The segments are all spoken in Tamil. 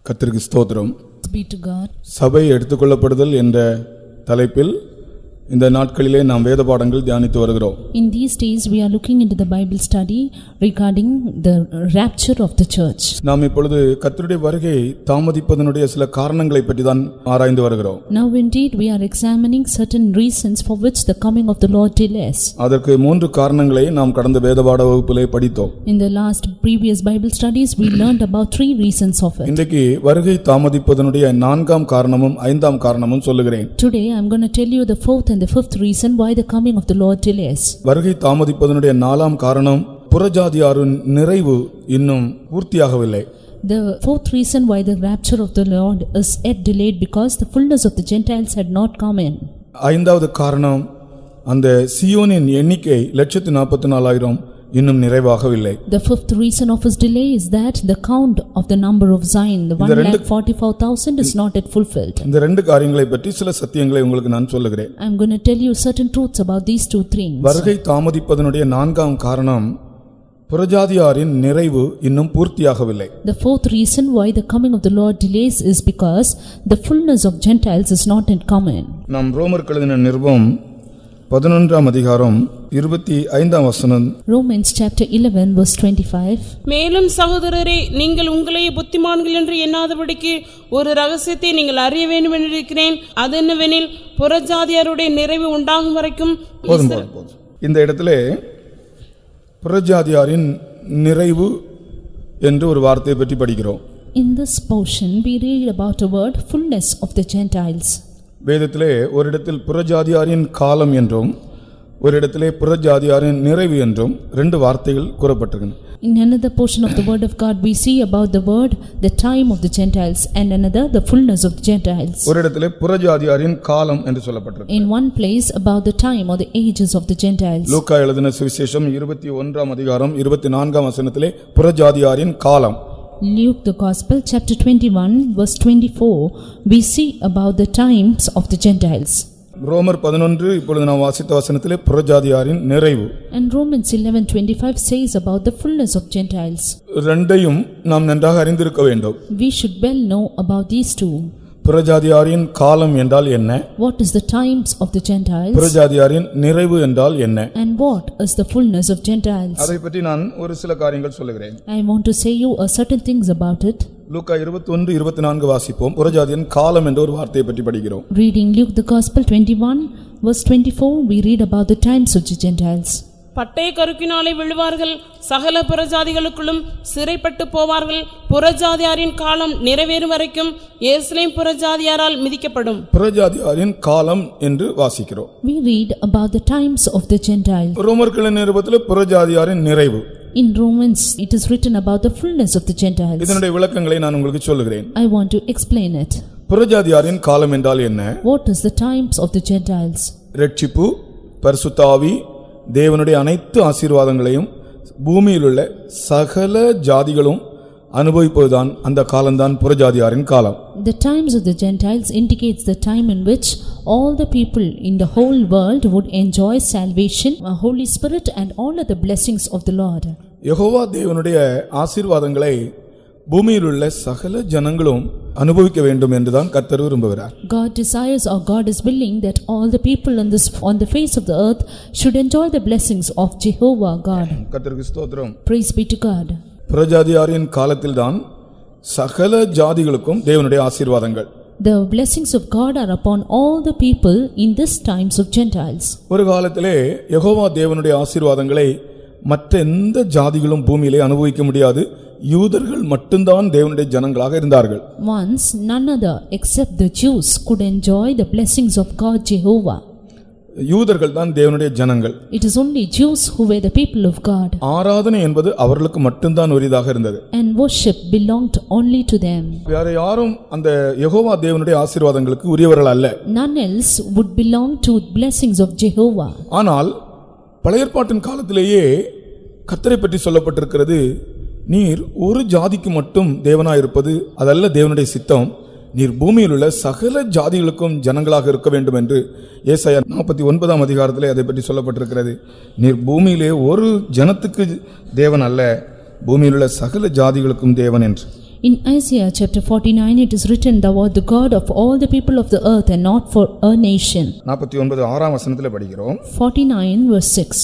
கர்த்தருக்கு ஸ்தோத்திரம். Be to God. சபை எடுத்துக்கொள்ளப்படுதல் என்ற தலைப்பில் இந்த நாட்களிலே நாம் வேத பாடங்கள் தியானித்து வருகிறோம். In these days we are looking into the Bible study regarding the rapture of the church. நாம் இப்பொழுது கர்த்தருடைய வருகை தாமதிப்பதனுடைய சில காரணங்களை பற்றி தான் ஆராய்ந்து வருகிறோம். Now indeed we are examining certain reasons for which the coming of the Lord delays. அதற்கு 3 காரணங்களை நாம் கடந்த வேத பாட வகுப்பிலே படித்தோம். In the last previous Bible studies we learned about 3 reasons of it. இன்றைக்கு வருகை தாமதிப்பதனுடைய 4ஆம் காரணமும் 5ஆம் காரணமும் சொல்லுகிறேன். Today I am going to tell you the 4th and the 5th reason why the coming of the Lord delays. வருகை தாமதிப்பதனுடைய 4ஆம் காரணம் புறஜாதியாரின் நிறைவு இன்னும் பூர்த்தியாகவில்லை. The 4th reason why the rapture of the Lord is yet delayed because the fullness of the Gentiles had not come in. 5வது காரணம் அந்த சியோனின் எண்ணிக்கை 144,000 இன்னும் நிறைவாகவில்லை. The 5th reason of his delay is that the count of the number of Zion, the 144,000 is not yet fulfilled. இந்த 2 காரியங்களை பற்றி சில சத்தியங்களை உங்களுக்கு நான் சொல்லுகிறேன். I am going to tell you certain truths about these 2 things. வருகை தாமதிப்பதனுடைய 4ஆம் காரணம் புறஜாதியாரின் நிறைவு இன்னும் பூர்த்தியாகவில்லை. The 4th reason why the coming of the Lord delays is because the fullness of Gentiles is not yet come in. நாம் ரோமருக்கு எழுதின நிருபம் 11ஆம் அதிகாரம் 25ஆம் வசனம். Romans chapter 11 verse 25. மேலும் சகோதரரே, நீங்கள் உங்களை புத்திமான்கள் என்று எண்ணாதபடிக்கு ஒரு ரகசியத்தை நீங்கள் அறிய வேண்டும் என்றிருக்கிறேன். அதென்னவெனில், புறஜாதியாருடைய நிறைவு உண்டாகும் வரைக்கும் இந்த இடத்திலே புறஜாதியாரின் நிறைவு என்று ஒரு வார்த்தையை பற்றி படிக்கிறோம். In this portion we read about a word, fullness of the Gentiles. வேதத்திலே ஒரு இடத்தில் புறஜாதியாரின் காலம் என்றும் ஒரு இடத்திலே புறஜாதியாரின் நிறைவு என்றும் 2 வார்த்தைகள் கூறப்பட்டிருக்கின்றன. In another portion of the word of God we see about the word, the time of the Gentiles, and another the fullness of the Gentiles. ஒரு இடத்திலே புறஜாதியாரின் காலம் என்று சொல்லப்பட்டிருக்கு. In one place about the time or the ages of the Gentiles. லூக்கா எழுதின சுவிசேஷம் 21ஆம் அதிகாரம் 24ஆம் வசனத்திலே புறஜாதியாரின் காலம். Luke the Gospel chapter 21 verse 24 we see about the times of the Gentiles. ரோமர் 11 இப்பொழுது நாம் வாசித்த வசனத்திலே புறஜாதியாரின் நிறைவு. And Romans 11:25 says about the fullness of Gentiles. ரெண்டையும் நாம் நன்றாக அறிந்திருக்க வேண்டும். We should well know about these 2. புறஜாதியாரின் காலம் என்றால் என்ன? What is the times of the Gentiles? புறஜாதியாரின் நிறைவு என்றால் என்ன? And what is the fullness of Gentiles? அதை பற்றி நான் ஒரு சில காரியங்கள் சொல்லுகிறேன். I want to say you certain things about it. லூக்கா 21-24 வாசிப்போம். புறஜாதியின் காலம் என்ற ஒரு வார்த்தையை பற்றி படிக்கிறோம். Reading Luke the Gospel 21 verse 24 we read about the times of the Gentiles. பட்டய கருக்கினாலே விழுவார்கள், சகல புறஜாதிகளுக்குள்ளும் சிறைப்பட்டு போவார்கள். புறஜாதியாரின் காலம் நிறைவேறும் வரைக்கும் எருசலேம் புறஜாதியாரால் மிதிக்கப்படும். புறஜாதியாரின் காலம் என்று வாசிக்கிறோம். We read about the times of the Gentiles. ரோமர்கள் நிருபத்திலே புறஜாதியாரின் நிறைவு. In Romans it is written about the fullness of the Gentiles. இதனுடைய விளக்கங்களை நான் உங்களுக்கு சொல்லுகிறேன். I want to explain it. புறஜாதியாரின் காலம் என்றால் என்ன? What is the times of the Gentiles? இரட்சிப்பு, பரிசுத்த ஆவி, தேவனுடைய அனைத்து ஆசீர்வாதங்களையும் பூமியில் உள்ள சகல ஜாதிகளும் அனுபவிப்பதுதான் அந்த காலம்தான் புறஜாதியாரின் காலம். The times of the Gentiles indicates the time in which all the people in the whole world would enjoy salvation, a Holy Spirit and all of the blessings of the Lord. Jehovah தேவனுடைய ஆசீர்வாதங்களை பூமியில் உள்ள சகல ஜனங்களும் அனுபவிக்க வேண்டும் என்றுதான் கர்த்தர் விரும்புகிறார். God desires or God is willing that all the people on the face of the earth should enjoy the blessings of Jehovah God. கர்த்தருக்கு ஸ்தோத்திரம். Praise be to God. புறஜாதியாரின் காலத்தில்தான் சகல ஜாதிகளுக்கும் தேவனுடைய ஆசீர்வாதங்கள். The blessings of God are upon all the people in this times of Gentiles. ஒரு காலத்திலே யெகோவா தேவனுடைய ஆசீர்வாதங்களை மற்ற எந்த ஜாதிகளும் பூமியிலே அனுபவிக்க முடியாது. யூதர்கள் மட்டும்தான் தேவனுடைய ஜனங்களாக இருந்தார்கள். Once none other except the Jews could enjoy the blessings of God Jehovah. யூதர்கள் தான் தேவனுடைய ஜனங்கள். It is only Jews who were the people of God. ஆராதனை என்பது அவர்களுக்கு மட்டும்தான் உரியதாக இருந்தது. And worship belonged only to them. வேற யாரும் அந்த யெகோவா தேவனுடைய ஆசீர்வாதங்களுக்கு உரியவர்கள் அல்ல. None else would belong to blessings of Jehovah. ஆனால் பழைய ஏற்பாட்டின் காலத்திலேயே கர்த்தரை பற்றி சொல்லப்பட்டிருக்கிறது, நீர் ஒரு ஜாதிக்கு மட்டும் தேவனாயிருப்பது அதல்ல தேவனுடைய சித்தம், நீர் பூமியில் உள்ள சகல ஜாதிகளுக்கும் ஜனங்களாக இருக்க வேண்டும் என்று ஏசாயா 49ஆம் அதிகாரத்திலே அதை பற்றி சொல்லப்பட்டிருக்கிறது. நீர் பூமியிலே ஒரு ஜனத்துக்கு தேவன் அல்ல, பூமியில் உள்ள சகல ஜாதிகளுக்கும் தேவன் என்று. In Isaiah chapter 49 it is written, "Thou art the God of all the people of the earth and not for a nation." 49 6ஆம் வசனத்திலே படிக்கிறோம். 49 verse 6.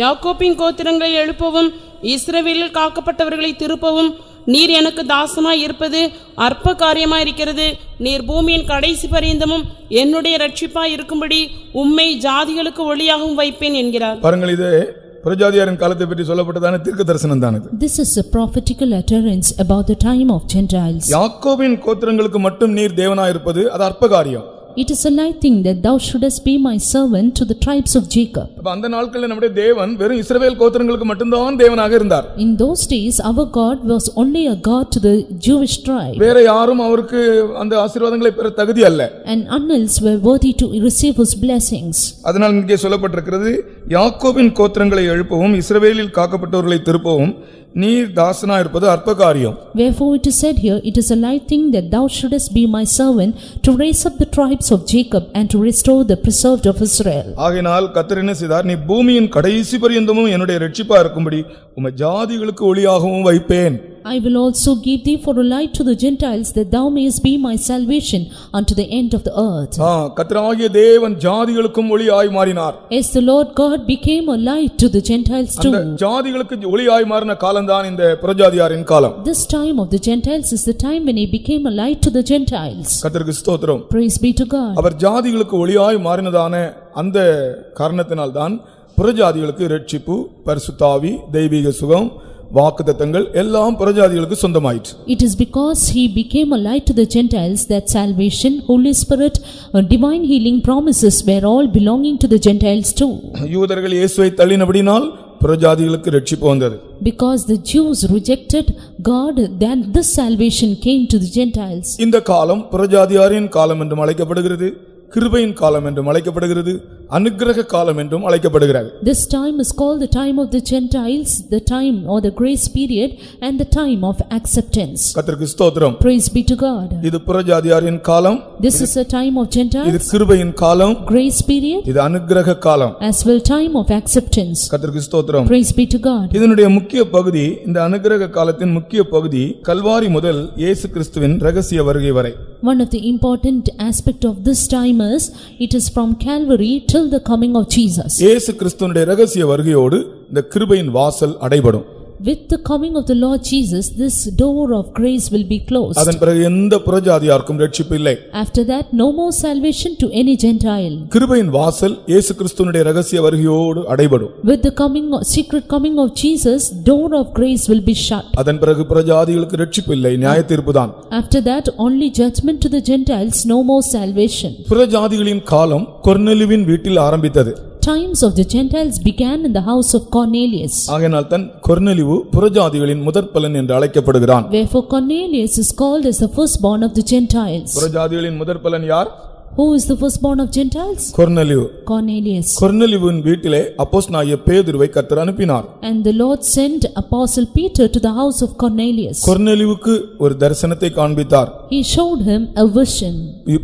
யாக்கோபின் கோத்திரங்களை எழுப்பவும் இஸ்ரவேலில் காக்கப்பட்டவர்களை திருப்பவும் நீர் எனக்கு தாசமாய் இருப்பது அற்ப காரியமாயிருக்கிறது. நீர் பூமியின் கடைசி பரியந்தமும் என்னுடைய இரட்சிப்பாய் இருக்கும்படி உம்மை ஜாதிகளுக்கு ஒளியாகவும் வைப்பேன் என்கிறார். பாருங்கள், இது புறஜாதியாரின் காலத்தை பற்றி சொல்லப்பட்டதான தீர்க்க தரிசனம் தான் இது. This is a prophetical utterance about the time of Gentiles. யாக்கோபின் கோத்திரங்களுக்கு மட்டும் நீர் தேவனாய் இருப்பது அது அற்ப காரியம். It is a light thing that thou shouldest be my servant to the tribes of Jacob. அப்ப அந்த நாட்களில் நம்முடைய தேவன் வெறும் இஸ்ரவேல் கோத்திரங்களுக்கு மட்டும்தான் தேவனாக இருந்தார். In those days our God was only a God to the Jewish tribe. வேற யாரும் அவருக்கு அந்த ஆசீர்வாதங்களை பெற தகுதி அல்ல. And none else were worthy to receive his blessings. அதனால் இங்கே சொல்லப்பட்டிருக்கிறது, யாக்கோபின் கோத்திரங்களை எழுப்பவும் இஸ்ரவேலில் காக்கப்பட்டவர்களை திருப்பவும் நீர் தாசனாய் இருப்பது அற்ப காரியம். Wherefore it is said here, it is a light thing that thou shouldest be my servant to raise up the tribes of Jacob and to restore the preserved of Israel. ஆகையால் கர்த்தர் என்ன செய்தார், நீ பூமியின் கடைசி பரியந்தமும் என்னுடைய இரட்சிப்பா இருக்கும்படி உம்மை ஜாதிகளுக்கு ஒளியாகவும் வைப்பேன். I will also give thee for a light to the Gentiles, that thou mayest be my salvation unto the end of the earth. கர்த்தராகிய தேவன் ஜாதிகளுக்கும் ஒளியாய் மாறினார். As the Lord God became a light to the Gentiles too. அந்த ஜாதிகளுக்கு ஒளியாய் மாறின காலம்தான் இந்த புறஜாதியாரின் காலம். This time of the Gentiles is the time when he became a light to the Gentiles. கர்த்தருக்கு ஸ்தோத்திரம். Praise be to God. அவர் ஜாதிகளுக்கு ஒளியாய் மாறினதான அந்த காரணத்தினால்தான் புறஜாதிகளுக்கு இரட்சிப்பு, பரிசுத்தாவி, தெய்வீக சுகம், வாக்குத்தத்தங்கள் எல்லாம் புறஜாதிகளுக்கு சொந்தமாயிற்று. It is because he became a light to the Gentiles that salvation, Holy Spirit, divine healing promises were all belonging to the Gentiles too. யூதர்கள் இயேசுவை தள்ளினபடினால் புறஜாதிகளுக்கு இரட்சிப்பு வந்தது. Because the Jews rejected God, then this salvation came to the Gentiles. இந்த காலம் புறஜாதியாரின் காலம் என்றும் அழைக்கப்படுகிறது, கிருபையின் காலம் என்றும் அழைக்கப்படுகிறது, அனுக்கிரக காலம் என்றும் அழைக்கப்படுகிறது. This time is called the time of the Gentiles, the time or the grace period, and the time of acceptance. கர்த்தருக்கு ஸ்தோத்திரம். Praise be to God. இது புறஜாதியாரின் காலம். This is a time of இது Gentiles, கிருபையின் காலம். grace period, இது அனுக்கிரக காலம். as well time of acceptance. கர்த்தருக்கு ஸ்தோத்திரம். Praise be to God. இதனுடைய முக்கிய பகுதி, இந்த அனுக்கிரக காலத்தின் முக்கிய பகுதி கல்வாரி முதல் இயேசு கிறிஸ்துவின் இரகசிய வருகை வரை. One of the important aspect of this time is, it is from Calvary till the coming of Jesus. இயேசு கிறிஸ்துவினுடைய இரகசிய வருகையோடு இந்த கிருபையின் வாசல் அடைபடும். With the coming of the Lord Jesus, this door of grace will be closed. அதன் பிறகு எந்த புறஜாதியாருக்கும் இரட்சிப்பு இல்லை. After that, no more salvation to any Gentile. கிருபையின் வாசல் இயேசு கிறிஸ்துவினுடைய இரகசிய வருகையோடு அடைபடும். With the secret coming of Jesus, door of grace will be shut. அதன் பிறகு புறஜாதிகளுக்கு இரட்சிப்பு இல்லை, நியாயத்தீர்ப்புதான். After that, only judgment to the Gentiles, no more salvation. புறஜாதிகளின் காலம் கொர்நேலியுவின் வீட்டில் ஆரம்பித்தது. Times of the Gentiles began in the house of Cornelius. ஆகையால் தான் கொர்நேலியு புறஜாதிகளின் முதற்பலன் என்று அழைக்கப்படுகிறான். Wherefore Cornelius is called as the firstborn of the Gentiles. புறஜாதிகளின் முதற்பலன் யார்? Who is the firstborn of Gentiles? Cornelius. Cornelius. கொர்நேலியுவின் வீட்டிலே அப்போஸ்தலனாகிய பேதுருவை கர்த்தர் அனுப்பினார். And the Lord sent Apostle Peter to the house of Cornelius. கொர்நேலியுவுக்கு ஒரு தரிசனத்தை காண்பித்தார். He showed him a vision.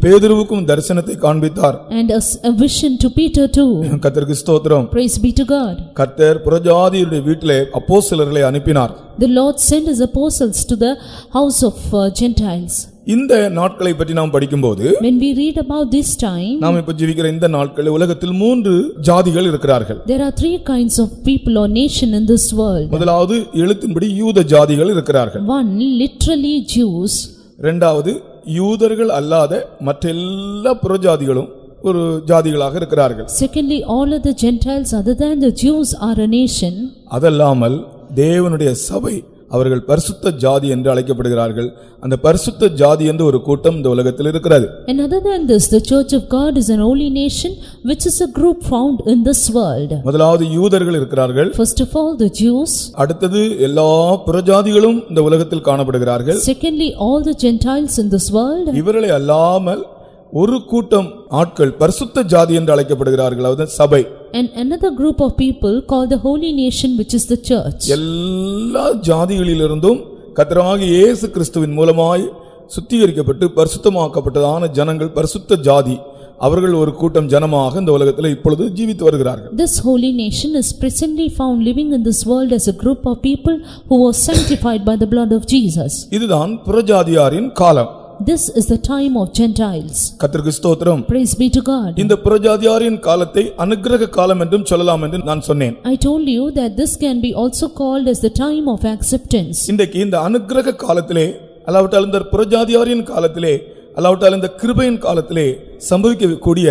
பேதுருவுக்கும் தரிசனத்தை காண்பித்தார். And a vision to Peter too. கர்த்தருக்கு ஸ்தோத்திரம். Praise be to God. கர்த்தர் புறஜாதியருடைய வீட்டிலே அப்போஸ்தலர்களை அனுப்பினார். The Lord sent his apostles to the house of Gentiles. இந்த நாட்களை பற்றி நாம் படிக்கும்போது, when we read about this time, நாம் இப்ப ஜீவிக்கிற இந்த நாட்களில் உலகத்தில் 3 ஜாதிகள் இருக்கிறார்கள். there are 3 kinds of people or nation in this world. முதலாவது எழுத்தின்படி யூத ஜாதிகள் இருக்கிறார்கள். One, literally Jews. இரண்டாவது யூதர்கள் அல்லாத மற்றெல்லா புறஜாதிகளும் ஒரு ஜாதிகளாக இருக்கிறார்கள். Secondly, all of the Gentiles other than the Jews are a nation. அதல்லாமல் தேவனுடைய சபை, அவர்கள் பரிசுத்த ஜாதி என்று அழைக்கப்படுகிறார்கள். அந்த பரிசுத்த ஜாதி என்ற ஒரு கூட்டம் இந்த உலகத்தில் இருக்கிறது. And other than this, the church of God is an holy nation, which is a group found in this world. முதலாவது யூதர்கள் இருக்கிறார்கள். First of all, the Jews. அடுத்தது எல்லா புறஜாதிகளும் இந்த உலகத்தில் காணப்படுகிறார்கள். Secondly, all the Gentiles in this world. இவர்களை அல்லாமல் ஒரு கூட்டம் ஆட்கள் பரிசுத்த ஜாதி என்று அழைக்கப்படுகிறார்கள், அதுதான் சபை. And another group of people called the holy nation, which is the church. எல்லா ஜாதிகளிலிருந்தும் கர்த்தராகிய இயேசு கிறிஸ்துவின் மூலமாய் சுத்திகரிக்கப்பட்டு பரிசுத்தமாக்கப்பட்டதான ஜனங்கள் பரிசுத்த ஜாதி. அவர்கள் ஒரு கூட்டம் ஜனமாக இந்த உலகத்தில் இப்பொழுது ஜீவித்து வருகிறார்கள். This holy nation is presently found living in this world as a group of people who were sanctified by the blood of Jesus. இதுதான் புறஜாதியாரின் காலம். This is the time of Gentiles. கர்த்தருக்கு ஸ்தோத்திரம். Praise be to God. இந்த புறஜாதியாரின் காலத்தை அனுக்கிரக காலம் என்றும் சொல்லலாம் என்று நான் சொன்னேன். I told you that this can be also called as the time of acceptance. இன்றைக்கு இந்த அனுக்கிரக காலத்திலே அல்லாவிட்டால் இந்த புறஜாதியாரின் காலத்திலே அல்லாவிட்டால் இந்த கிருபையின் காலத்திலே சம்பவிக்கக்கூடிய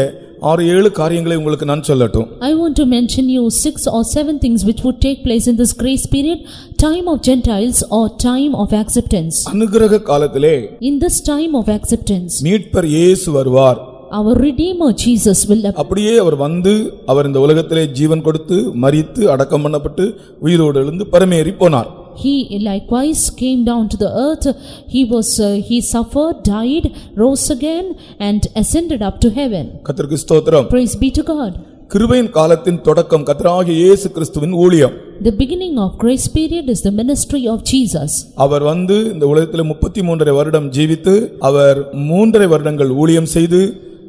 6-7 காரியங்களை உங்களுக்கு நான் சொல்லட்டும். I want to mention you 6 or 7 things which would take place in this grace period, time of Gentiles or time of acceptance. அனுக்கிரக காலத்திலே In this time of acceptance, மீட்பர் இயேசு வருவார். our Redeemer Jesus will appear. அப்படியே அவர் வந்து அவர் இந்த உலகத்திலே ஜீவன் கொடுத்து மரித்து அடக்கம் பண்ணப்பட்டு உயிரோடு எழுந்து பரமேறி போனார். He likewise came down to the earth. He suffered, died, rose again and ascended up to heaven. கர்த்தருக்கு ஸ்தோத்திரம். Praise be to God. கிருபையின் காலத்தின் தொடக்கம் கர்த்தராகிய இயேசு கிறிஸ்துவின் ஊழியம். The beginning of grace period is the ministry of Jesus. அவர் வந்து இந்த உலகத்திலே 33 வருடம் ஜீவித்து அவர் 3 வருடங்கள் ஊழியம் செய்து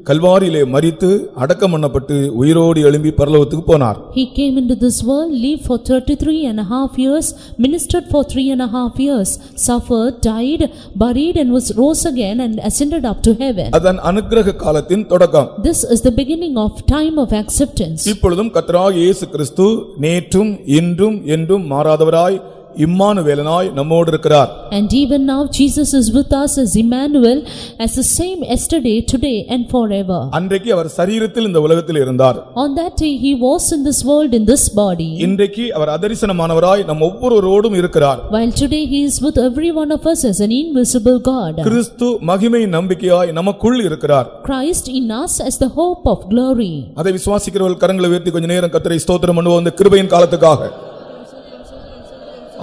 கல்வாரியிலே மரித்து அடக்கம் பண்ணப்பட்டு உயிரோடு எழும்பி பரலோகத்துக்கு போனார். He came into this world, lived for 33.5 years, ministered for 3.5 years, suffered, died, buried and was rose again and ascended up to heaven. அதன் அனுக்கிரக காலத்தின் தொடக்கம். This is the beginning of time of acceptance. இப்பொழுதும் கர்த்தராகிய இயேசு கிறிஸ்து நேற்றும் இன்றும் என்றும் மாறாதவராய் இம்மானுவேலனாய் நம்மோடு இருக்கிறார். And even now Jesus is with us as Emmanuel, as the same yesterday, today and forever. அன்றைக்கு அவர் சரீரத்தில் இந்த உலகத்தில் இருந்தார். On that day he was in this world in this body. இன்றைக்கு அவர் அதரிசனமானவராய் நம் ஒவ்வொருவரோடும் இருக்கிறார். While today he is with every one of us as an invisible God. கிறிஸ்து மகிமையின் நம்பிக்கையாய் நமக்குள் இருக்கிறார். Christ in us as the hope of glory. அதை விசுவாசிக்கிறவர்கள் கரங்களை உயர்த்தி கொஞ்ச நேரம் கர்த்தரை ஸ்தோத்திரம் பண்ணுவோம் இந்த கிருபையின் காலத்துக்காக.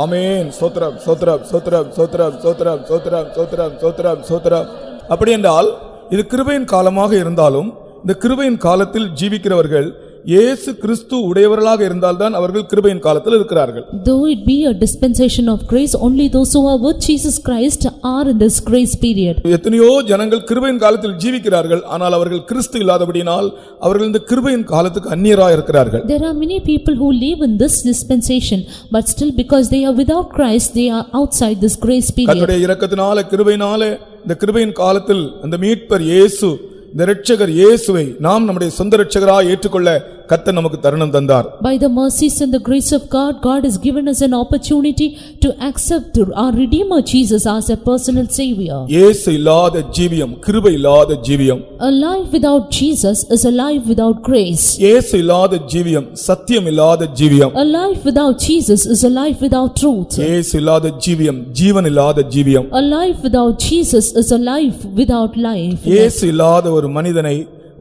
ஆமென். ஸ்தோத்திரம் ஸ்தோத்திரம் ஸ்தோத்திரம் ஸ்தோத்திரம் ஸ்தோத்திரம் ஸ்தோத்திரம் ஸ்தோத்திரம் ஸ்தோத்திரம் ஸ்தோத்திரம். அப்படி என்றால் இது கிருபையின் காலமாக இருந்தாலும் இந்த கிருபையின் காலத்தில் ஜீவிக்கிறவர்கள் இயேசு கிறிஸ்து உடையவர்களாக இருந்தால்தான் அவர்கள் கிருபையின் காலத்தில் இருக்கிறார்கள். Though it be a dispensation of grace, only those who are with Jesus Christ are in this grace period. எத்தனையோ ஜனங்கள் கிருபையின் காலத்தில் ஜீவிக்கிறார்கள், ஆனால் அவர்கள் கிறிஸ்து இல்லாதபடியால் அவர்கள் இந்த கிருபையின் காலத்துக்கு அந்நியராய் இருக்கிறார்கள். There are many people who live in this dispensation, but still because they are without Christ, they are outside this grace period. கர்த்தருடைய இரக்கத்தினால கிருபையினாலே இந்த கிருபையின் காலத்தில் அந்த மீட்பர் இயேசு இந்த இரட்சகர் இயேசுவை நாம் நம்முடைய சொந்த இரட்சகராய் ஏற்றுக்கொள்ள கர்த்தர் நமக்கு தருணம் தந்தார். By the mercies and the grace of God, God has given us an opportunity to accept our Redeemer Jesus as a personal Savior. இயேசு இல்லாத ஜீவியம் கிருபை இல்லாத ஜீவியம். A life without Jesus is a life without grace. இயேசு இல்லாத ஜீவியம் சத்தியம் இல்லாத ஜீவியம். A life without Jesus is a life without truth. இயேசு இல்லாத ஜீவியம் ஜீவன் இல்லாத ஜீவியம். A life without Jesus is a life without life. இயேசு இல்லாத ஒரு மனிதனை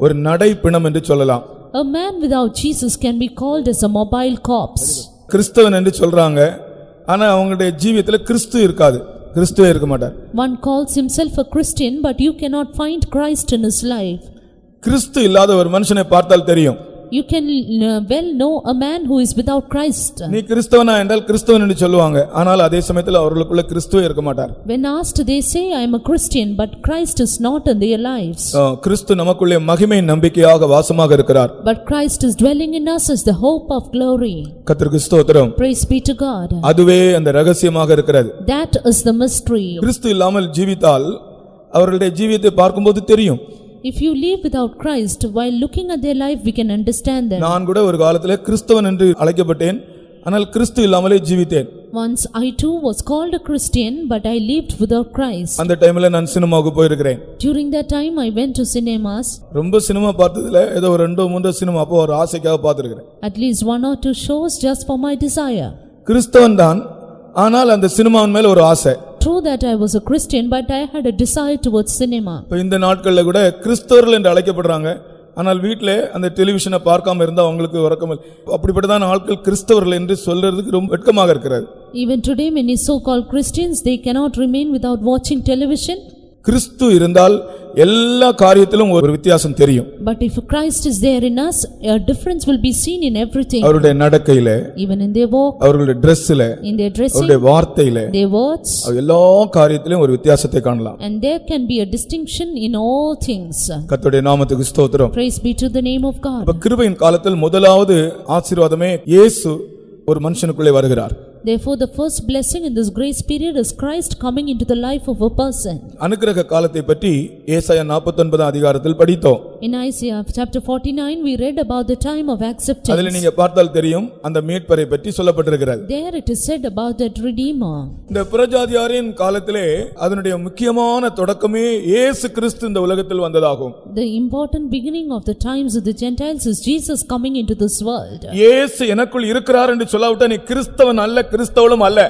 ஒரு நடை பிணம் என்று சொல்லலாம். A man without Jesus can be called as a mobile corpse. கிறிஸ்தவன் என்று சொல்றாங்க, ஆனா அவங்களுடைய ஜீவியத்துல கிறிஸ்து இருக்காது, கிறிஸ்துவே இருக்க மாட்டார். One calls himself a Christian, but you cannot find Christ in his life. கிறிஸ்து இல்லாத ஒரு மனுஷனை பார்த்தால் தெரியும். You can well know a man who is without Christ. நீ கிறிஸ்தவனா என்றால் கிறிஸ்தவன் என்று சொல்லுவாங்க, ஆனால் அதே சமயத்தில் அவர்களுக்குள்ள கிறிஸ்துவே இருக்க மாட்டார். When asked, they say I am a Christian, but Christ is not in their lives. கிறிஸ்து நமக்குள்ளே மகிமையின் நம்பிக்கையாக வாசமாக இருக்கிறார். But Christ is dwelling in us as the hope of glory. கர்த்தருக்கு ஸ்தோத்திரம். Praise be to God. அதுவே அந்த ரகசியமாக இருக்கிறது. That is the mystery. கிறிஸ்து இல்லாமல் ஜீவித்தால் அவர்களுடைய ஜீவியத்தை பார்க்கும்போது தெரியும். If you live without Christ, while looking at their life, we can understand them. நான் கூட ஒரு காலத்திலே கிறிஸ்தவன் என்று அழைக்கப்பட்டேன், ஆனால் கிறிஸ்து இல்லாமலே ஜீவித்தேன். Once I too was called a Christian, but I lived without Christ. அந்த டைம்ல நான் சினிமாவுக்கு போயிருக்கிறேன். During that time I went to cinemas. ரொம்ப சினிமா பார்த்ததுல ஏதோ ஒரு 2-3 சினிமா அப்போ ஒரு ஆசைக்காக பார்த்திருக்கிறேன். At least 1 or 2 shows just for my desire. கிறிஸ்தவன் தான், ஆனால் அந்த சினிமாவின் மேல ஒரு ஆசை. True that I was a Christian, but I had a desire towards cinema. இப்போ இந்த நாட்கள்ல கூட கிறிஸ்தவர்கள் என்று அழைக்கப்படுறாங்க, ஆனால் வீட்டிலே அந்த டெலிவிஷனை பார்க்காம இருந்தா அவங்களுக்கு உறக்கம் இல்லை. அப்படிப்பட்டதான ஆட்கள் கிறிஸ்தவர்கள் என்று சொல்றதுக்கு ரொம்ப வெட்கமாக இருக்கிறது. Even today many so-called Christians, they cannot remain without watching television. கிறிஸ்து இருந்தால் எல்லா காரியத்திலும் ஒரு வித்தியாசம் தெரியும். But if Christ is there in us, a difference will be seen in everything. அவருடைய நடக்கையில, Even in their walk, அவர்களுடைய Dressல, in their dressing, அவருடைய வார்த்தையில, their words, எல்லா காரியத்திலும் ஒரு வித்தியாசத்தை காணலாம். and there can be a distinction in all things. கர்த்தருடைய நாமத்துக்கு ஸ்தோத்திரம். Praise be to the name of God. அப்ப கிருபையின் காலத்தில் முதலாவது ஆசீர்வாதமே இயேசு ஒரு மனுஷனுக்குள்ளே வருகிறார். Therefore the first blessing in this grace period is Christ coming into the life of a person. அனுக்கிரக காலத்தை பற்றி ஏசாயா 49 அதிகாரத்தில் படித்தோம். In Isaiah chapter 49 we read about the time of acceptance. அதிலே நீங்க பார்த்தால் தெரியும் அந்த மீட்பரை பற்றி சொல்லப்பட்டிருக்கிறது. There it is said about that redeemer. இந்த புறஜாதியாரின் காலத்திலே அதனுடைய முக்கியமான தொடக்கமே இயேசு கிறிஸ்து இந்த உலகத்தில் வந்ததாகும். The important beginning of the times of the Gentiles is Jesus coming into this world. இயேசு எனக்குள் இருக்கிறார் என்று சொல்லாவிட்டா நீ கிறிஸ்தவன் அல்ல, கிறிஸ்தவளும் அல்ல.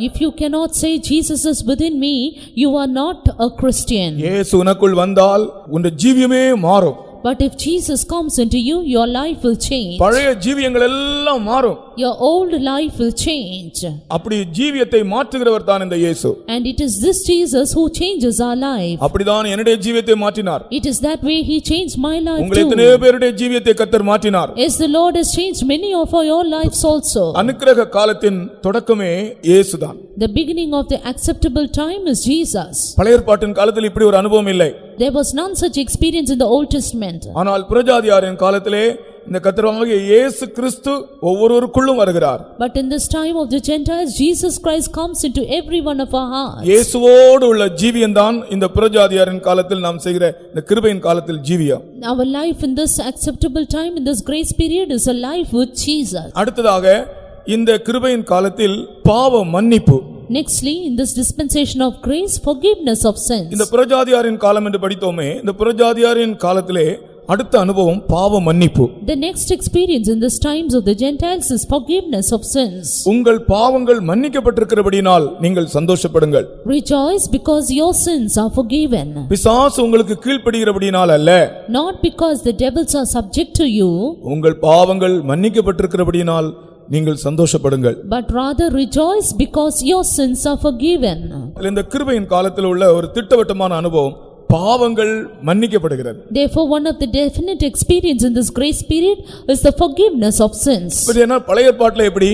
If you cannot say Jesus is within me, you are not a Christian. இயேசு உனக்குள் வந்தால் உன் ஜீவியமே மாறும். But if Jesus comes into you, your life will change. பழைய ஜீவியங்கள் எல்லாம் மாறும். Your old life will change. அப்படி ஜீவியத்தை மாற்றுகிறவர் தான் இந்த இயேசு. And it is this Jesus who changes our life. அப்படிதான் என்னுடைய ஜீவியத்தை மாற்றினார். It is that way he changed my life உங்கள் too. எத்தனை பேருடைய ஜீவியத்தை கர்த்தர் மாற்றினார். Yes, the Lord has changed many of your lives also. அனுக்கிரக காலத்தின் தொடக்கமே இயேசுதான். The beginning of the acceptable time is Jesus. பழைய ஏற்பாட்டின் காலத்தில் இப்படி ஒரு அனுபவம் இல்லை. There was none such experience in the Old Testament. ஆனால் புறஜாதியாரின் காலத்திலே இந்த கர்த்தராகிய இயேசு கிறிஸ்து ஒவ்வொருவருக்குள்ளும் வருகிறார். But in this time of the Gentiles, Jesus Christ comes into every one of our hearts. இயேசுவோடு உள்ள ஜீவியம்தான் இந்த புறஜாதியாரின் காலத்தில் நாம் செய்கிற இந்த கிருபையின் காலத்தில் ஜீவியம். Our life in this acceptable time, in this grace period, is a life with Jesus. அடுத்ததாக இந்த கிருபையின் காலத்தில் பாவ மன்னிப்பு. Nextly, in this dispensation of grace, forgiveness of sins. இந்த புறஜாதியாரின் காலம் என்று படித்தோமே, இந்த புறஜாதியாரின் காலத்திலே அடுத்த அனுபவம் பாவ மன்னிப்பு. The next experience in this times of the Gentiles is forgiveness of sins. உங்கள் பாவங்கள் மன்னிக்கப்பட்டிருக்கிறபடியால் நீங்கள் சந்தோஷப்படுங்கள். Rejoice because your sins are forgiven. பிசாசு உங்களுக்கு கீழ்ப்படிகிறபடியால் அல்ல. Not because the devils are subject to you. உங்கள் பாவங்கள் மன்னிக்கப்பட்டிருக்கிறபடியால் நீங்கள் சந்தோஷப்படுங்கள். But rather rejoice because your sins are forgiven. இந்த கிருபையின் காலத்தில் உள்ள ஒரு திட்டவட்டமான அனுபவம் பாவங்கள் மன்னிக்கப்படுகிறது. Therefore one of the definite experience in this grace period is the forgiveness of sins. ஏன்னா பழைய ஏற்பாட்டில் எப்படி?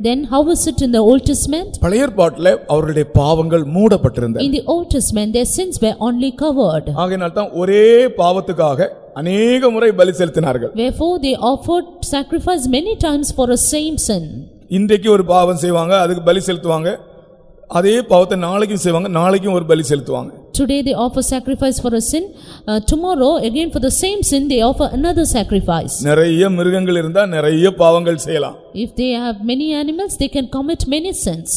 Then how is it in the Old Testament? பழைய ஏற்பாட்டில் அவர்களுடைய பாவங்கள் மூடப்பட்டிருந்தது. In the Old Testament their sins were only covered. ஆகையால் தான் ஒரே பாவத்துக்காக அநேக முறை பலி செலுத்தினார்கள். Wherefore they offered sacrifice many times for a same sin. இன்றைக்கு ஒரு பாவம் செய்வாங்க, அதுக்கு பலி செலுத்துவாங்க. அதே பாவத்தை நாளைக்கும் செய்வாங்க, நாளைக்கும் ஒரு பலி செலுத்துவாங்க. Today they offer sacrifice for a sin, tomorrow again for the same sin they offer another sacrifice. நிறைய மிருகங்கள் இருந்தா நிறைய பாவங்கள் செய்யலாம். If they have many animals they can commit many sins.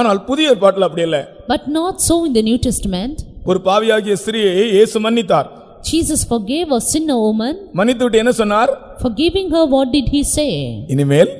ஆனால் புதிய ஏற்பாட்டில் அப்படி இல்லை. But not so in the New Testament. ஒரு பாவியாகிய ஸ்திரியை இயேசு மன்னித்தார். Jesus forgave a sinner woman. மன்னித்துவிட்டு என்ன சொன்னார்? Forgiving her, what did he say? இனிமேல்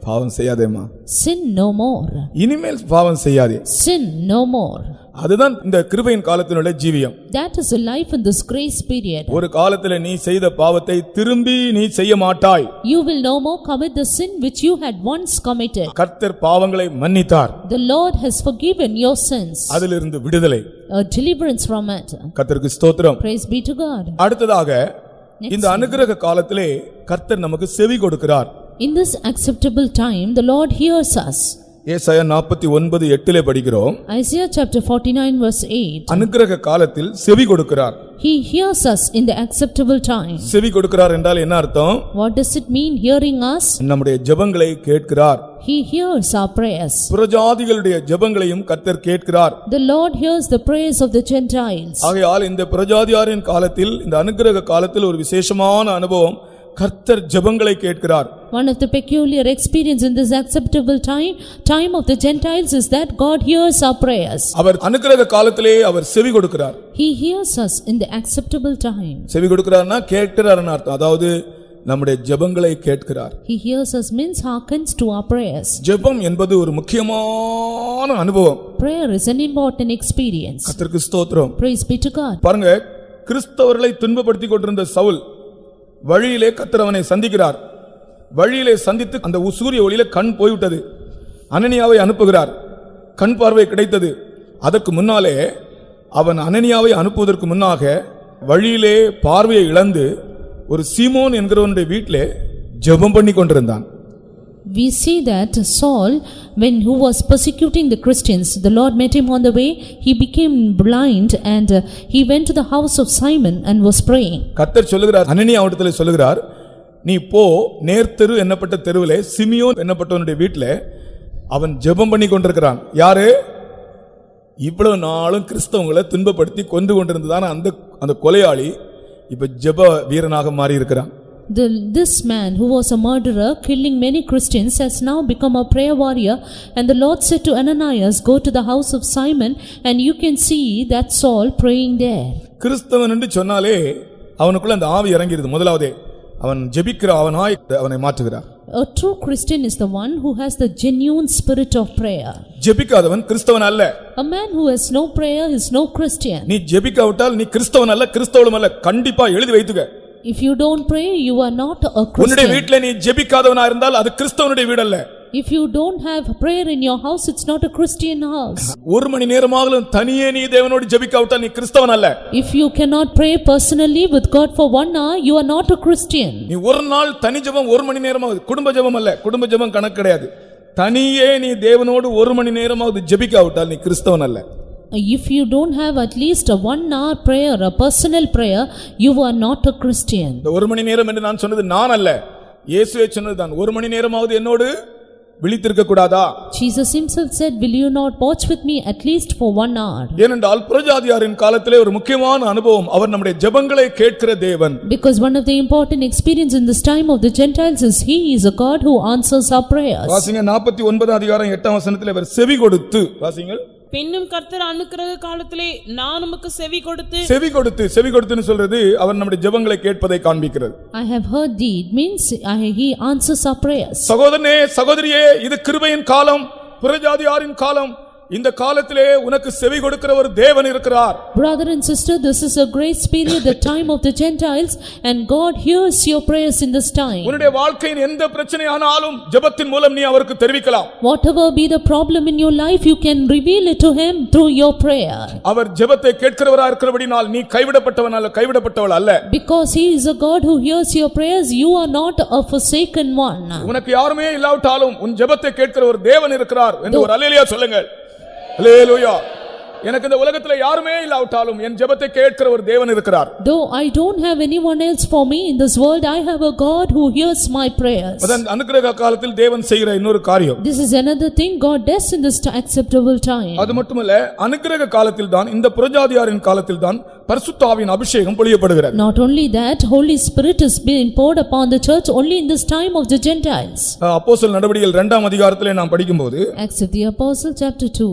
பாவம் செய்யாதேம்மா. Sin no more. இனிமேல் பாவம் செய்யாதே. Sin no more. அதுதான் இந்த கிருபையின் காலத்தினுள்ள ஜீவியம். That is a life in this grace period. ஒரு காலத்திலே நீ செய்த பாவத்தை திரும்பி நீ செய்ய மாட்டாய். You will no more commit the sin which you had once committed. கர்த்தர் பாவங்களை மன்னித்தார். The Lord has forgiven your sins. அதிலிருந்து விடுதலை. A deliverance from it. கர்த்தருக்கு ஸ்தோத்திரம். Praise be to God. அடுத்ததாக இந்த அனுக்கிரக காலத்திலே கர்த்தர் நமக்கு செவி கொடுக்கிறார். In this acceptable time the Lord hears us. ஏசாயா 49:8 படிக்கிறோம். Isaiah chapter 49 verse 8. அனுக்கிரக காலத்தில் செவி கொடுக்கிறார். He hears us in the acceptable time. செவி கொடுக்கிறார் என்றால் என்ன அர்த்தம்? What does it mean hearing us? நம்முடைய ஜெபங்களை கேட்கிறார். He hears our prayers. புறஜாதிகளுடைய ஜெபங்களையும் கர்த்தர் கேட்கிறார். The Lord hears the prayers of the Gentiles. ஆகையால் இந்த புறஜாதியாரின் காலத்தில் இந்த அனுக்கிரக காலத்தில் ஒரு விசேஷமான அனுபவம் கர்த்தர் ஜெபங்களை கேட்கிறார். One of the peculiar experience in this acceptable time of the Gentiles is that God hears our prayers. அவர் அனுக்கிரக காலத்திலே அவர் செவி கொடுக்கிறார். He hears us in the acceptable time. செவி கொடுக்கிறார்னா கேட்கிறார்னு அர்த்தம். அதாவது நம்முடைய ஜெபங்களை கேட்கிறார். He hears us means hearkens to our prayers. ஜெபம் என்பது ஒரு முக்கியமான அனுபவம். Prayer is an important experience. கர்த்தருக்கு ஸ்தோத்திரம். Praise be to God. பாருங்க, கிறிஸ்தவர்களை துன்பப்படுத்திக் கொண்டிருந்த சவுல் வழியிலே கர்த்தர் அவனை சந்திக்கிறார். வழியிலே சந்தித்து அந்த சூரிய ஒளியிலே கண் போய்விட்டது. அனனியாவை அனுப்புகிறார். கண் பார்வை கிடைத்தது. அதற்கு முன்னாலே அவன் அனனியாவை அனுப்புவதற்கு முன்னாக வழியிலே பார்வையை இழந்து ஒரு சீமோன் என்கிறவனுடைய வீட்டிலே ஜெபம் பண்ணி கொண்டிருந்தான். We see that Saul, who was persecuting the Christians, the Lord met him on the way. He became blind and he went to the house of Simon and was praying. கர்த்தர் சொல்லுகிறார், அனனியாவிடத்திலே சொல்லுகிறார், நீ போ, நேர்த்தெரு என்னப்பட்ட தெருவிலே சிமியோன் என்னப்பட்டவனுடைய வீட்டிலே அவன் ஜெபம் பண்ணி கொண்டிருக்கிறான். யாரு? இவ்வளவு நாளும் கிறிஸ்தவங்களை துன்பப்படுத்தி கொண்டு கொண்டிருந்ததான அந்த கொலையாளி இப்ப ஜெப வீரனாக மாறி இருக்கிறான். This man who was a murderer, killing many Christians, has now become a prayer warrior. And the Lord said to Ananias, go to the house of Simon and you can see that Saul praying there. கிறிஸ்தவன் என்று சொன்னாலே அவனுக்குள்ள அந்த ஆவி இறங்கிருது. முதலாவதே அவன் ஜெபிக்கிற அவனாய் அவனை மாற்றுகிறார். A true Christian is the one who has the genuine spirit of prayer. ஜெபிக்காதவன் கிறிஸ்தவன் அல்ல. A man who has no prayer is no Christian. நீ ஜெபிக்காவிட்டால் நீ கிறிஸ்தவன் அல்ல, கிறிஸ்தவனும் அல்ல. கண்டிப்பா எழுதி வைத்துக்க. If you don't pray, you are not a Christian. உன்னுடைய வீட்டிலே நீ ஜெபிக்காதவனா இருந்தால் அது கிறிஸ்தவனுடைய வீடு அல்ல. If you don't have prayer in your house, it's not a Christian house. ஒரு மணி நேரமாகலும் தனியே நீ தேவனோடு ஜெபிக்காவிட்டால் நீ கிறிஸ்தவன் அல்ல. If you cannot pray personally with God for 1 hour, you are not a Christian. நீ ஒரு நாள் தனி ஜெபம் ஒரு மணி நேரமாவது, குடும்ப ஜெபம் அல்ல, குடும்ப ஜெபம் கணக்கு கிடையாது. தனியே நீ தேவனோடு ஒரு மணி நேரமாவது ஜெபிக்காவிட்டால் நீ கிறிஸ்தவன் அல்ல. If you don't have at least a 1 hour prayer, a personal prayer, you are not a Christian. இந்த ஒரு மணி நேரம் என்று நான் சொன்னது நான் அல்ல, இயேசுவே சொன்னதுதான். ஒரு மணி நேரமாவது என்னோடு விழித்திருக்க கூடாதா? Jesus himself said, will you not watch with me at least for 1 hour? ஏனென்றால் புறஜாதியாரின் காலத்திலே ஒரு முக்கியமான அனுபவம், அவர் நம்முடைய ஜெபங்களை கேட்கிற தேவன். Because one of the important experience in this time of the Gentiles is he is a God who answers our prayers. வாசிங்க 49 அதிகாரம் 8 வசனத்திலே அவர் செவி கொடுத்து, வாசிங்கள். பின்னும் கர்த்தர் அனுக்கிரக காலத்திலே நான் உமக்கு செவி கொடுத்துன்னு சொல்றது அவர் நம்முடைய ஜெபங்களை கேட்பதை காண்பிக்கிறது. I have heard thee means he answers our prayers. சகோதரனே சகோதரியே, இது கிருபையின் காலம், புறஜாதியாரின் காலம். இந்த காலத்திலே உனக்கு செவி கொடுக்கிற ஒரு தேவன் இருக்கிறார். Brother and sister, this is a grace period, the time of the Gentiles, and God hears your prayers in this time. உன்னுடைய வாழ்க்கையின் எந்த பிரச்சனையானாலும் ஜெபத்தின் மூலம் நீ அவருக்கு தெரிவிக்கலாம். Whatever be the problem in your life, you can reveal it to him through your prayer. அவர் ஜெபத்தை கேட்கிறவராய் இருக்கிறபடியால் நீ கைவிடப்பட்டவன் அல்ல, கைவிடப்பட்டவள் அல்ல. Because he is a God who hears your prayers, you are not a forsaken one. உனக்கு யாருமே இல்லாவிட்டாலும் உன் ஜெபத்தை கேட்கிற ஒரு தேவன் இருக்கிறார் என்று ஒரு அல்லேலூயா சொல்லுங்கள். அல்லேலூயா. எனக்கு இந்த உலகத்துல யாருமே இல்லாவிட்டாலும் என் ஜெபத்தை கேட்கிற ஒரு தேவன் இருக்கிறார். Though I don't have anyone else for me in this world, I have a God who hears my prayers. அதன் அனுக்கிரக காலத்தில் தேவன் செய்கிற இன்னொரு காரியம், This is another thing God does in this acceptable time. அது மட்டுமல்ல, அனுக்கிரக காலத்தில் தான், இந்த புறஜாதியாரின் காலத்தில் தான் பரிசுத்த ஆவியின் அபிஷேகம் பொழியப்படுகிறது. Not only that, Holy Spirit is being poured upon the church only in this time of the Gentiles. அப்போஸ்தலர் நடவடிக்கைகள் 2ஆம் அதிகாரத்திலே நாம் படிக்கும்போது, Acts of the Apostle chapter 2,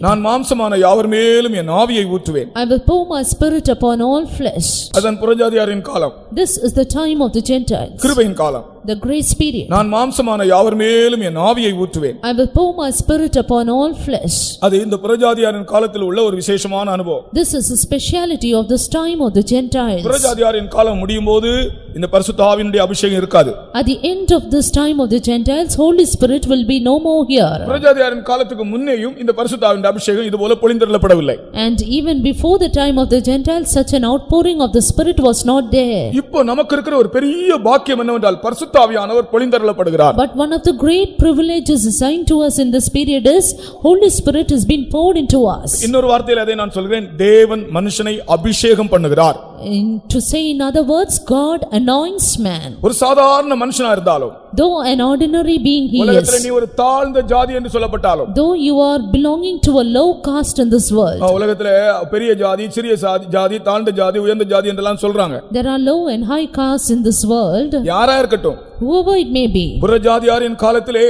நான் மாம்சமான யாவர் மேலும் என் ஆவியை ஊற்றுவேன். I will pour my spirit upon all flesh. அதன் புறஜாதியாரின் காலம். This is the time of the Gentiles. கிருபையின் காலம். The grace period. நான் மாம்சமான யாவர் மேலும் என் ஆவியை ஊற்றுவேன். I will pour my spirit upon all flesh. அது இந்த புறஜாதியாரின் காலத்தில் உள்ள ஒரு விசேஷமான அனுபவம். This is a speciality of this time of the Gentiles. புறஜாதியாரின் காலம் முடியும்போது இந்த பரிசுத்த ஆவியினுடைய அபிஷேகம் இருக்காது. At the end of this time of the Gentiles, Holy Spirit will be no more here. புறஜாதியாரின் காலத்துக்கு முன்னேயும் இந்த பரிசுத்த ஆவியினுடைய அபிஷேகம் இதுபோல பொழிந்தருளப்படவில்லை. And even before the time of the Gentiles, such an outpouring of the Spirit was not there. இப்போ நமக்கு இருக்கிற ஒரு பெரிய பாக்கியம் என்னவென்றால் பரிசுத்த ஆவியானவர் பொழிந்தருளப்படுகிறார். But one of the great privileges assigned to us in this period is Holy Spirit has been poured into us. இன்னொரு வார்த்தையில் அதை நான் சொல்கிறேன், தேவன் மனுஷனை அபிஷேகம் பண்ணுகிறார். To say in other words, God anoints man. ஒரு சாதாரண மனுஷனா இருந்தாலும், Though an ordinary being he உலகத்துல is, நீ ஒரு தாழ்ந்த ஜாதி என்று சொல்லப்பட்டாலும், though you are belonging to a low caste in this world, உலகத்துல பெரிய ஜாதி, சிறிய ஜாதி, தாழ்ந்த ஜாதி, உயர்ந்த ஜாதி என்றெல்லாம் சொல்றாங்க. there are low and high castes in this world. யாரா இருக்கட்டும், Whoever it may be, புறஜாதியாரின் காலத்திலே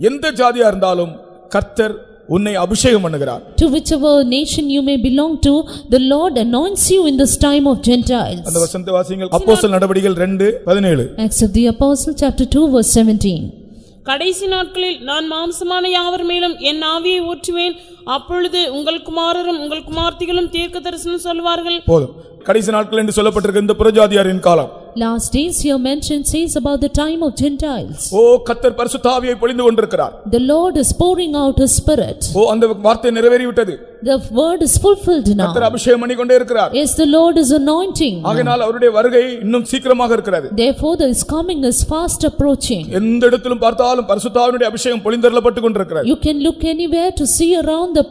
எந்த ஜாதியா இருந்தாலும் கர்த்தர் உன்னை அபிஷேகம் பண்ணுகிறார். To whichever nation you may belong to, the Lord anoints you in this time of Gentiles. அந்த வசனத்தை வாசிங்கள். அப்போஸ்தலர் நடவடிக்கைகள் 2:17. Acts of the Apostle chapter 2 verse 17. கடைசி நாட்களில் நான் மாம்சமான யாவர் மேலும் என் ஆவியை ஊற்றுவேன், அப்பொழுது உங்கள் குமாரரும் உங்கள் குமார்த்திகளும் தீர்க்கதரிசனம் சொல்வார்கள். போதும். கடைசி நாட்கள் என்று சொல்லப்பட்டிருக்க இந்த புறஜாதியாரின் காலம். Last days here mentioned says about the time of Gentiles. கர்த்தர் பரிசுத்த ஆவியை பொழிந்து கொண்டிருக்கிறார். The Lord is pouring out his spirit. அந்த வார்த்தை நிறைவேறிவிட்டது. The word is fulfilled now. கர்த்தர் அபிஷேகம் பண்ணி கொண்டே இருக்கிறார். Yes, the Lord is anointing. ஆகையால் அவருடைய வருகை இன்னும் சீக்கிரமாக இருக்கிறது. Therefore his coming is fast approaching. எந்த இடத்திலும் பார்த்தாலும் பரிசுத்தாவினுடைய அபிஷேகம் பொழிந்தருளப்பட்டு கொண்டிருக்கிறது. You can look anywhere to see around the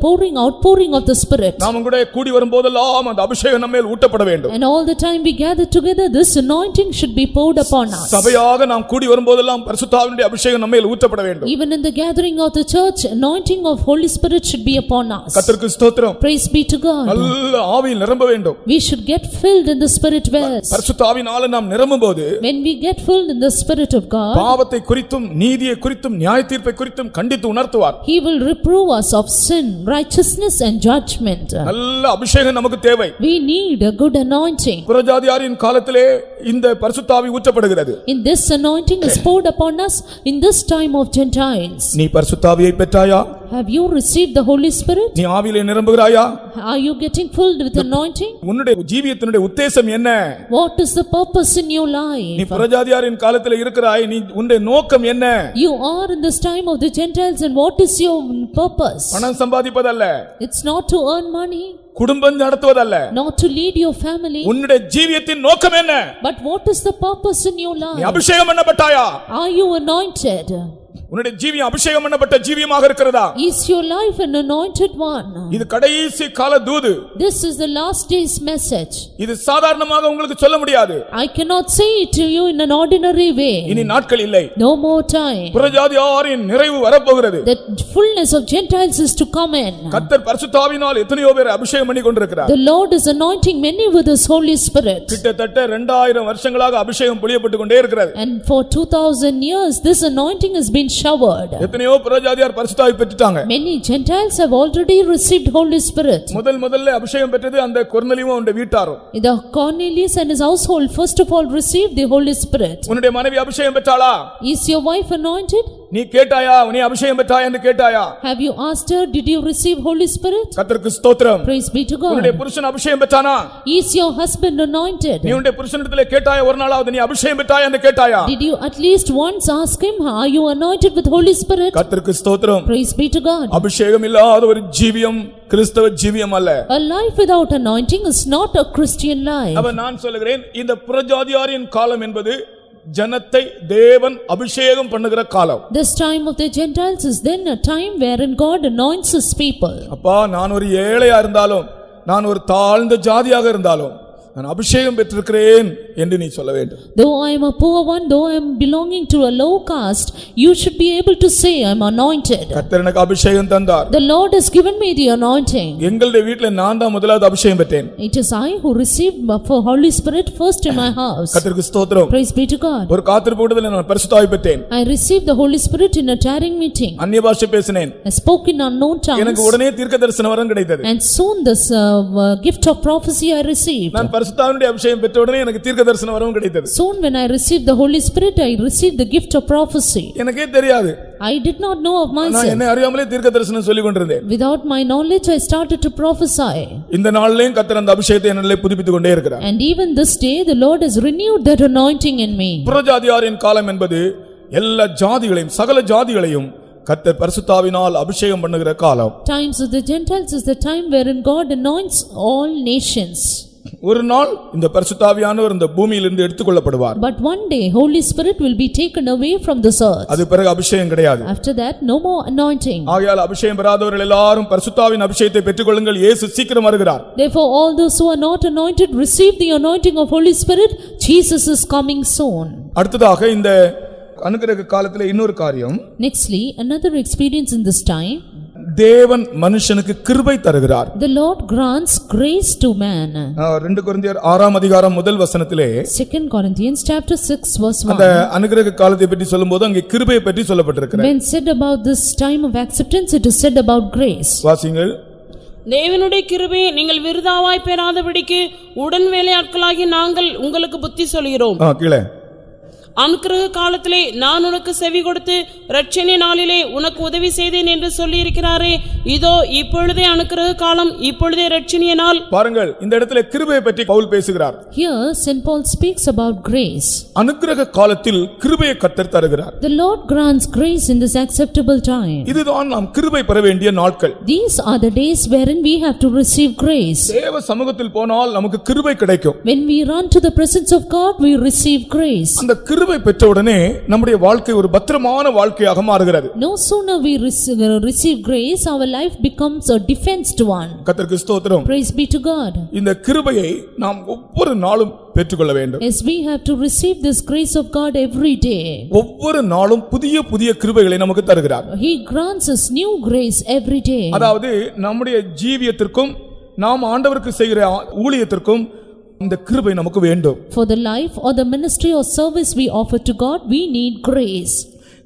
outpouring of the Spirit. நாம் கூட கூடி வரும்போதெல்லாம் அந்த அபிஷேகம் நம்மேல் ஊற்றப்பட வேண்டும். And all the time we gather together, this anointing should be poured upon us. சபையாக நாம் கூடி வரும்போதெல்லாம் பரிசுத்தாவினுடைய அபிஷேகம் நம்மேல் ஊற்றப்பட வேண்டும். Even in the gathering of the church, anointing of Holy Spirit should be upon us. கர்த்தருக்கு ஸ்தோத்திரம். Praise be to God. நல்ல ஆவியில் நிரம்ப வேண்டும். We should get filled in the Spirit wells. பரிசுத்த ஆவியினால நாம் நிரம்பும்போது When we get filled in the Spirit of God, பாவத்தை குறித்தும் நீதியை குறித்தும் நியாயத்தீர்ப்பை குறித்தும் கண்டித்து உணர்த்துவார். He will reprove us of sin, righteousness and judgment. நல்ல அபிஷேகம் நமக்கு தேவை. We need a good anointing. புறஜாதியாரின் காலத்திலே இந்த பரிசுத்த ஆவி ஊற்றப்படுகிறது. In this anointing is poured upon us in this time of Gentiles. நீ பரிசுத்த ஆவியை பெற்றாயா? Have you received the Holy Spirit? நீ ஆவியிலே நிரம்புகிறாயா? Are you getting filled with anointing? உன்னுடைய ஜீவியத்தினுடைய உத்தேசம் என்ன? What is the purpose in your life? நீ புறஜாதியாரின் காலத்திலே இருக்கிறாய், நீ உன்னுடைய நோக்கம் என்ன? You are in this time of the Gentiles, and what is your purpose? பணம் சம்பாதிப்பதல்ல. It's not to earn money, குடும்பம் நடத்துவதல்ல. not to lead your family. உன்னுடைய ஜீவியத்தின் நோக்கம் என்ன? But what is the purpose in your நீ life? அபிஷேகம் பண்ணப்பட்டாயா? Are you anointed? உன்னுடைய ஜீவியம் அபிஷேகம் பண்ணப்பட்ட ஜீவியமாக இருக்கிறதா? Is your life an anointed one? இது கடைசி கால தூது. This is the last day's message. இது சாதாரணமாக உங்களுக்கு சொல்ல முடியாது. I cannot say it to you in an ordinary way. இனி நாட்கள் இல்லை. No more time. புறஜாதியாரின் நிறைவு வரப்போகிறது. The fullness of Gentiles is to come in. கர்த்தர் பரிசுத்த ஆவியினால் எத்தனையோ பேர் அபிஷேகம் பண்ணி கொண்டிருக்கிறார். The Lord is anointing many with his Holy Spirit. கிட்டத்தட்ட 2000 வருஷங்களாக அபிஷேகம் பொழியப்பட்டு கொண்டே இருக்கிறது. And for 2000 years this anointing has been showered. எத்தனையோ புறஜாதியார் பரிசுத்த ஆவி பெற்றுட்டாங்க. Many Gentiles have already received Holy Spirit. முதல்ல அபிஷேகம் பெற்றது அந்த கொர்நேலியும் அவனுடைய வீட்டாரும். The Cornelius and his household first of all received the Holy Spirit. உன்னுடைய மனைவி அபிஷேகம் பெற்றாளா? Is your wife anointed? நீ கேட்டாயா? நீ அபிஷேகம் பெற்றாயா என்று கேட்டாயா? Have you asked her, did you receive Holy Spirit? கர்த்தருக்கு ஸ்தோத்திரம். Praise be to God. உன்னுடைய புருஷன் அபிஷேகம் பெற்றானா? Is your husband anointed? நீ உன்னுடைய புருஷனிடத்திலே கேட்டாயா? ஒரு நாளாவது நீ அபிஷேகம் பெற்றாயா என்று கேட்டாயா? Did you at least once ask him, are you anointed with Holy Spirit? கர்த்தருக்கு ஸ்தோத்திரம். Praise be to God. அபிஷேகம் இல்லாத ஒரு ஜீவியம் கிறிஸ்தவ ஜீவியம் அல்ல. A life without anointing is not a Christian life. அப்ப நான் சொல்லுகிறேன், இந்த புறஜாதியாரின் காலம் என்பது ஜனத்தை தேவன் அபிஷேகம் பண்ணுகிற காலம். This time of the Gentiles is then a time wherein God anoints his people. அப்பா, நான் ஒரு ஏழையா இருந்தாலும், நான் ஒரு தாழ்ந்த ஜாதியாக இருந்தாலும், நான் அபிஷேகம் பெற்றிருக்கிறேன் என்று நீ சொல்ல வேண்டும். Though I am a poor one, though I am belonging to a low caste, you should be able to say I am anointed. கர்த்தர் எனக்கு அபிஷேகம் தந்தார். The Lord has given me the anointing. எங்களுடைய வீட்டிலே நான் தான் முதலாவது அபிஷேகம் பெற்றேன். It is I who received for Holy Spirit first in my house. கர்த்தருக்கு ஸ்தோத்திரம். Praise be to God. ஒரு காத்திருப்பு கூட்டத்தில் நான் பரிசுத்த ஆவி பெற்றேன். I received the Holy Spirit in a tarrying meeting. அந்நிய பாஷை பேசினேன். I spoke in unknown tongues. எனக்கு உடனே தீர்க்கதரிசன வரம் கிடைத்தது. And soon this gift of prophecy I received. நான் பரிசுத்த ஆவியுடைய அபிஷேகம் பெற்ற உடனே எனக்கு தீர்க்கதரிசன வரம் கிடைத்தது. Soon when I received the Holy Spirit, I received the gift of prophecy. எனக்கே தெரியாது. I did not know of myself. நான் என்ன அறியாமலே தீர்க்கதரிசனம் சொல்லிக் கொண்டிருந்தேன். Without my knowledge, I started to prophesy. இந்த நாளிலேயும் கர்த்தர் அந்த அபிஷேகத்தை என்னிலே புதுப்பித்துக் கொண்டே இருக்கிறார். And even this day, the Lord has renewed that anointing in me. புறஜாதியாரின் காலம் என்பது எல்லா ஜாதிகளையும் சகல ஜாதிகளையும் கர்த்தர் பரிசுத்த ஆவியினால் அபிஷேகம் பண்ணுகிற காலம். Times of the Gentiles is the time wherein God anoints all nations. ஒரு நாள் இந்த பரிசுத்த ஆவியானவர் இந்த பூமியிலிருந்து எடுத்துக்கொள்ளப்படுவார். But one day Holy Spirit will be taken away from this earth. அது பிறகு அபிஷேகம் கிடையாது. After that no more anointing. ஆகையால் அபிஷேகம் பெறாதவர்கள் எல்லாரும் பரிசுத்த ஆவியின் அபிஷேகத்தை பெற்றுக்கொள்ளுங்கள், இயேசு சீக்கிரம் வருகிறார். Therefore all those who are not anointed receive the anointing of Holy Spirit. Jesus is coming soon. அடுத்ததாக இந்த அனுக்கிரக காலத்திலே இன்னொரு காரியம். Nextly, another experience in this time. தேவன் மனுஷனுக்கு கிருபை தருகிறார். The Lord grants grace to man. 2 கொரிந்தியர் 6ஆம் அதிகாரம் முதல் வசனத்திலே 2 Corinthians chapter 6 verse 1. அந்த அனுக்கிரக காலத்தை பற்றி சொல்லும்போது அங்கே கிருபையை பற்றி சொல்லப்பட்டிருக்கிறது. When said about this time of acceptance, it is said about grace. வாசிங்கள். தேவனுடைய கிருபையை நீங்கள் விருதாவாய் பெறாதபடிக்கு உடன் வேலையாட்களாகி நாங்கள் உங்களுக்கு புத்தி சொல்கிறோம். கீழே அனுக்கிரக காலத்திலே நான் உனக்கு செவி கொடுத்து இரட்சணிய நாளிலே உனக்கு உதவி செய்தேன் என்று சொல்லி இருக்கிறாரே, இதோ இப்பொழுதே அனுக்கிரக காலம், இப்பொழுதே இரட்சணிய நாள். பாருங்கள், இந்த இடத்துல கிருபையை பற்றி பவுல் பேசுகிறார். Here St. Paul speaks about grace. அனுக்கிரக காலத்தில் கிருபையை கர்த்தர் தருகிறார். The Lord grants grace in this acceptable time. இதுதான் நாம் கிருபை பெற வேண்டிய நாட்கள். These are the days wherein we have to receive grace. தேவ சமூகத்தில் போனால் நமக்கு கிருபை கிடைக்கும். When we run to the presence of God, we receive grace. அந்த கிருபை பெற்ற உடனே நம்முடைய வாழ்க்கை ஒரு பத்திரமான வாழ்க்கையாக மாறுகிறது. No sooner we receive grace, our life becomes a defensed one. கர்த்தருக்கு ஸ்தோத்திரம். Praise be to God. இந்த கிருபையை நாம் ஒவ்வொரு நாளும் பெற்றுக்கொள்ள வேண்டும். Yes, we have to receive this grace of God every day. ஒவ்வொரு நாளும் புதிய புதிய கிருபைகளை நமக்கு தருகிறார். He grants us new grace every day. அதாவது நம்முடைய ஜீவியத்திற்கும் நாம் ஆண்டவருக்கு செய்கிற ஊழியத்திற்கும் இந்த கிருபை நமக்கு வேண்டும். For the life or the ministry or service we offer to God, we need grace.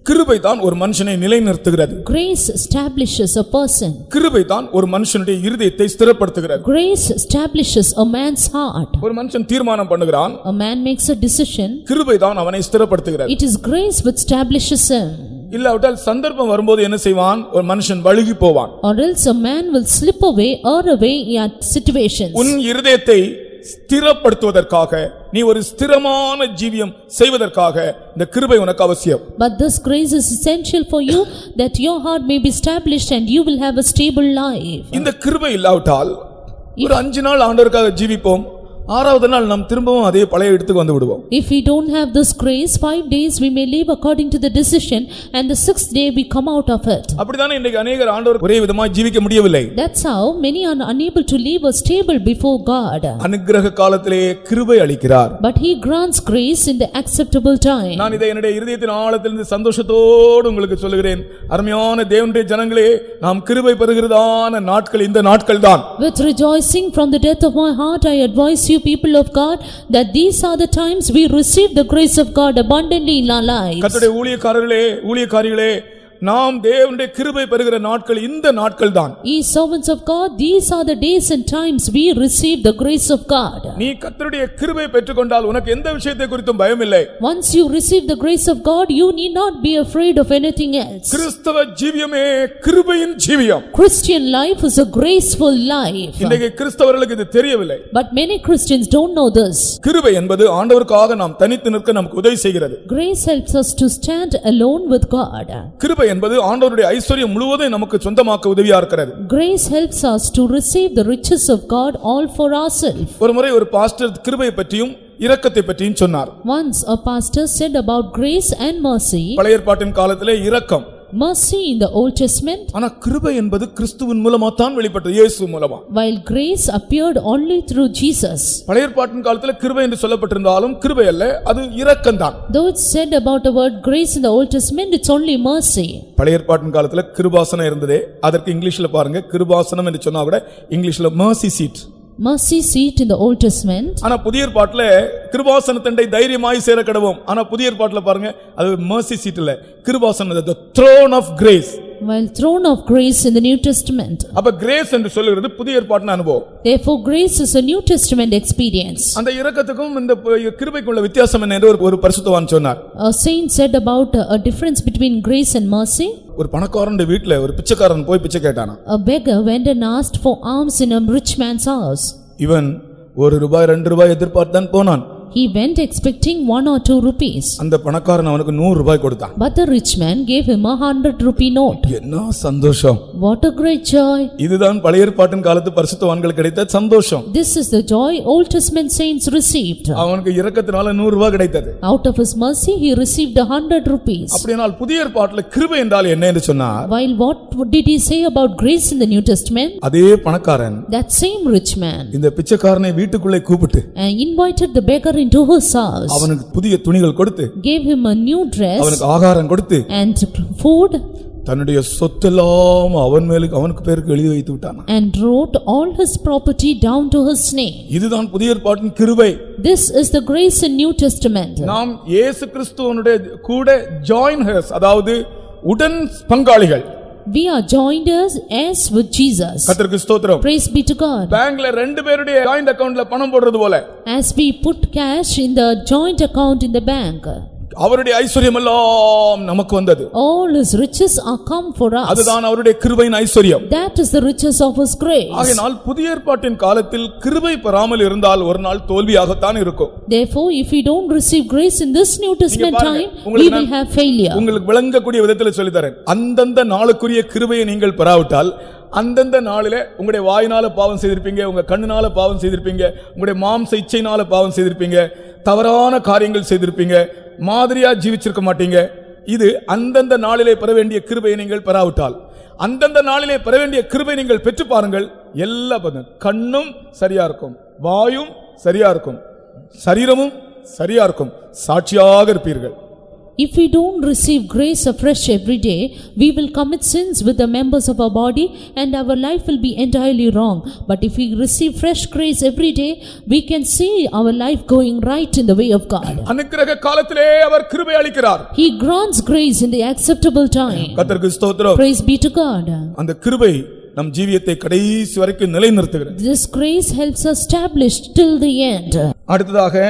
கிருபை தான் ஒரு மனுஷனை நிலைநிறுத்துகிறது. Grace establishes a person. கிருபை தான் ஒரு மனுஷனுடைய இருதயத்தை ஸ்திரப்படுத்துகிறது. Grace establishes a man's heart. ஒரு மனுஷன் தீர்மானம் பண்ணுகிறான், A man makes a decision. கிருபை தான் அவனை ஸ்திரப்படுத்துகிறது. It is grace which establishes him. இல்லாவிட்டால் சந்தர்ப்பம் வரும்போது என்ன செய்வான்? ஒரு மனுஷன் வழுகி போவான். Or else a man will slip away or away at situations. உன் இருதயத்தை ஸ்திரப்படுத்துவதற்காக, நீ ஒரு ஸ்திரமான ஜீவியம் செய்வதற்காக இந்த கிருபை உனக்கு அவசியம். But this grace is essential for you that your heart may be established and you will have a stable life. இந்த கிருபை இல்லாவிட்டால் ஒரு 5 நாள் ஆண்டவருக்காக ஜீவிப்போம், 6வது நாள் நாம் திரும்பவும் அதே பழைய இடத்துக்கு வந்து விடுவோம். If we don't have this grace, 5 days we may live according to the decision and the 6th day we come out of it. அப்படிதானே இன்றைக்கு अनेகர் ஆண்டவர் ஒரே விதமாக ஜீவிக்க முடியவில்லை. That's how many are unable to live a stable before God. அனுக்கிரக காலத்திலே கிருபை அளிக்கிறார். But he grants grace in the acceptable time. நான் இதை என்னுடைய இருதயத்தின் ஆழத்திலிருந்து சந்தோஷத்தோடு உங்களுக்கு சொல்லுகிறேன். அருமையான தேவனுடைய ஜனங்களே, நாம் கிருபை பெறுகிறதான நாட்கள் இந்த நாட்கள் தான். With rejoicing from the depth of my heart I advise you, people of God, that these are the times we receive the grace of God abundantly in our lives. கர்த்தருடைய ஊழியக்காரிகளே, நாம் தேவனுடைய கிருபை பெறுகிற நாட்கள் இந்த நாட்கள் தான். Ye servants of God, these are the days and times we receive the grace of God. நீ கர்த்தருடைய கிருபை பெற்றுக்கொண்டால் உனக்கு எந்த விஷயத்தை குறித்தும் பயம் இல்லை. Once you receive the grace of God, you need not be afraid of anything else. கிறிஸ்தவ ஜீவியமே கிருபையின் ஜீவியம். Christian life is a graceful life. இன்றைக்கு கிறிஸ்தவர்களுக்கு இது தெரியவில்லை. But many Christians don't know this. கிருபை என்பது ஆண்டவருக்காக நாம் தனித்து நிற்க நமக்கு உதவி செய்கிறது. Grace helps us to stand alone with God. கிருபை என்பது ஆண்டவருடைய ஐஸ்வரியம் முழுவதும் நமக்கு சொந்தமாக்க உதவியா இருக்கிறது. Grace helps us to receive the riches of God all for ourselves. ஒரு முறை ஒரு பாஸ்டர் கிருபை பற்றியும் இரக்கத்தை பற்றியும் சொன்னார். Once a pastor said about grace and mercy. பழைய ஏற்பாட்டின் காலத்திலே இரக்கம், mercy in the Old Testament, ஆனா கிருபை என்பது கிறிஸ்துவின் மூலமா தான் வெளிப்பட்டது, இயேசு மூலமா. while grace appeared only through Jesus. பழைய ஏற்பாட்டின் காலத்துல கிருபை என்று சொல்லப்பட்டிருந்தாலும் கிருபை அல்ல, அது இரக்கம் தான். Though it's said about the word grace in the Old Testament, it's only mercy. பழைய ஏற்பாட்டின் காலத்துல கிருபாசனம் இருந்ததே, அதற்கு இங்கிலீஷ்ல பாருங்க, கிருபாசனம் என்று சொன்னா கூட இங்கிலீஷ்ல mercy seat. Mercy seat in the Old Testament. ஆனா புதிய ஏற்பாட்டுல கிருபாசனத்தண்டை தைரியமாய் சேர கடவோம். ஆனா புதிய ஏற்பாட்டுல பாருங்க, அது mercy seat இல்ல, கிருபாசனம், the throne of grace. While throne of grace in the New Testament. அப்ப கிரேஸ் என்று சொல்லுகிறது புதிய ஏற்பாட்டின் அனுபவம். Therefore grace is a New Testament experience. அந்த இரக்கத்துக்கும் இந்த கிருபைக்கும் உள்ள வித்தியாசம் என்ன என்று ஒரு பரிசுத்தவான் சொன்னார். A saint said about a difference between grace and mercy. ஒரு பணக்காரனுடைய வீட்ல ஒரு பிச்சைக்காரன் போய் பிச்சை கேட்டானா. A beggar went and asked for alms in a rich man's house. இவன் ₹1 ₹2 எதிர்பார்த்தான் போனான். He went expecting 1 or 2 rupees. அந்த பணக்காரன் அவனுக்கு ₹100 கொடுத்தான். But the rich man gave him a 100 rupee note. என்ன சந்தோஷம்! What a great joy! இதுதான் பழைய ஏற்பாட்டின் காலத்து பரிசுத்தவான்களுக்கு கிடைத்த சந்தோஷம். This is the joy Old Testament saints received. அவனுக்கு இரக்கத்தினால ₹100 கிடைத்தது. Out of his mercy he received 100 rupees. அப்படினால் புதிய ஏற்பாட்டில் கிருபை என்றால் என்ன என்று சொன்னார். While what did he say about grace in the New Testament? அதே பணக்காரன் That same rich man இந்த பிச்சைக்காரனை வீட்டுக்குள்ளே கூப்பிட்டு invited the beggar into his house. அவனுக்கு புதிய துணிகள் கொடுத்து, gave him a new dress, அவனுக்கு ஆகாரம் கொடுத்து, and food, தன்னுடைய சொத்தெல்லாம் அவனுக்கு பேருக்கு எழுதி வைத்து விட்டான். and wrote all his property down to his name. இதுதான் புதிய ஏற்பாட்டின் கிருபை. This is the grace in New Testament. நாம் இயேசு கிறிஸ்துவினுடைய கூட joiners, அதாவது உடன் பங்காளிகள். We are joined as with Jesus. கர்த்தருக்கு ஸ்தோத்திரம். Praise be to God. பேங்க்ல ரெண்டு பேருடைய ஜாயிண்ட் அக்கவுண்ட்ல பணம் போடுறது போல, as we put cash in the joint account in the bank, அவருடைய ஐஸ்வர்யம் எல்லாம் நமக்கு வந்தது. All his riches are come for us. அதுதான் அவருடைய கிருபையின் ஐஸ்வர்யம். That is the riches of his grace. ஆகையால் புதிய ஏற்பாட்டின் காலத்தில் கிருபை பெறாமல் இருந்தால் ஒரு நாள் தோல்வியாகத்தான் இருக்கும். Therefore, if we don't receive grace in this New Testament time, we will have failure. உங்களுக்கு விளங்கக்கூடிய விதத்தில் சொல்லித் தரேன். அந்தந்த நாளுக்குரிய கிருபையை நீங்கள் பெறாவிட்டால் அந்தந்த நாளிலே உங்களுடைய வாயினால பாவம் செய்திருப்பீங்க, உங்க கண்ணுனால பாவம் செய்திருப்பீங்க, உங்களுடைய மாம்ச இச்சையினால பாவம் செய்திருப்பீங்க, தவறான காரியங்கள் செய்திருப்பீங்க, மாதிரியா ஜீவிச்சிருக்க மாட்டீங்க. இது அந்தந்த நாளிலே பெற வேண்டிய கிருபையை நீங்கள் பெறாவிட்டால், அந்தந்த நாளிலே பெற வேண்டிய கிருபை நீங்கள் பெற்று பாருங்கள். எல்லா கண்ணும் சரியா இருக்கும், வாயும் சரியா இருக்கும், சரீரமும் சரியா இருக்கும், சாட்சியாக இருப்பீர்கள். If we don't receive grace afresh every day, we will commit sins with the members of our body and our life will be entirely wrong. But if we receive fresh grace every day, we can see our life going right in the way of God. அனுக்கிரக காலத்திலே அவர் கிருபை அளிக்கிறார். He grants grace in the acceptable time. கர்த்தருக்கு ஸ்தோத்திரம். Praise be to God. அந்த கிருபை நம் ஜீவியத்தை கடைசி வரைக்கும் நிலைநிறுத்துகிறது. This grace helps us establish till the end. அடுத்ததாக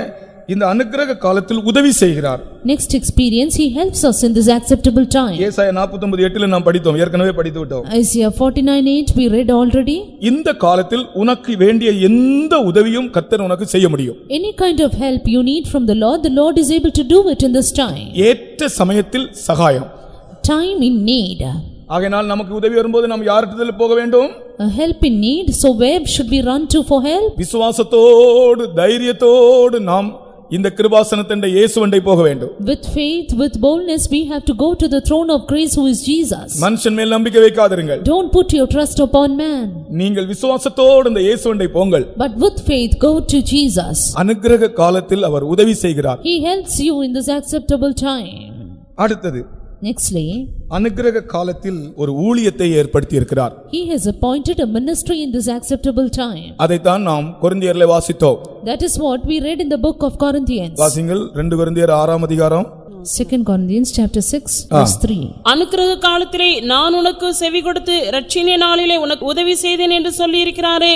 இந்த அனுக்கிரக காலத்தில் உதவி செய்கிறார். Next experience, he helps us in this acceptable time. ஏசாயா 49:8 நாம் படித்தோம், ஏற்கனவே படித்து விட்டோம். Isaiah 49:8 we read already. இந்த காலத்தில் உனக்கு வேண்டிய எந்த உதவியும் கர்த்தர் உனக்கு செய்ய முடியும். Any kind of help you need from the Lord is able to do it in this time. ஏற்ற சமயத்தில் சகாயம். Time in need. ஆகையால் நமக்கு உதவி வரும்போது நாம் யாரிடத்தில் போக வேண்டும்? A help in need, so where should we run to for help? விசுவாசத்தோடு தைரியத்தோடு நாம் இந்த கிருபாசனத்தின் இயேசுவண்டை போக வேண்டும். With faith, with boldness, we have to go to the throne of grace who is Jesus. மனுஷன் மேல் நம்பிக்கை வைக்காதீர்கள். Don't put your trust upon man. நீங்கள் விசுவாசத்தோடு இந்த இயேசுவண்டை போங்கள். But with faith, go to Jesus. அனுக்கிரக காலத்தில் அவர் உதவி செய்கிறார். He helps you in this acceptable time. அடுத்தது, Nextly, அனுக்கிரக காலத்தில் ஒரு ஊழியத்தை ஏற்படுத்தி இருக்கிறார். he has appointed a ministry in this acceptable time. அதைத்தான் நாம் கொரிந்தியரிலே வாசித்தோம். That is what we read in the book of Corinthians. வாசிங்கள் 2 கொரிந்தியர் 6ஆம் அதிகாரம் 2 Corinthians chapter 6 verse 3. அனுக்கிரக காலத்திலே நான் உனக்கு செவி கொடுத்து இரட்சணிய நாளிலே உனக்கு உதவி செய்தேன் என்று சொல்லி இருக்கிறாரே,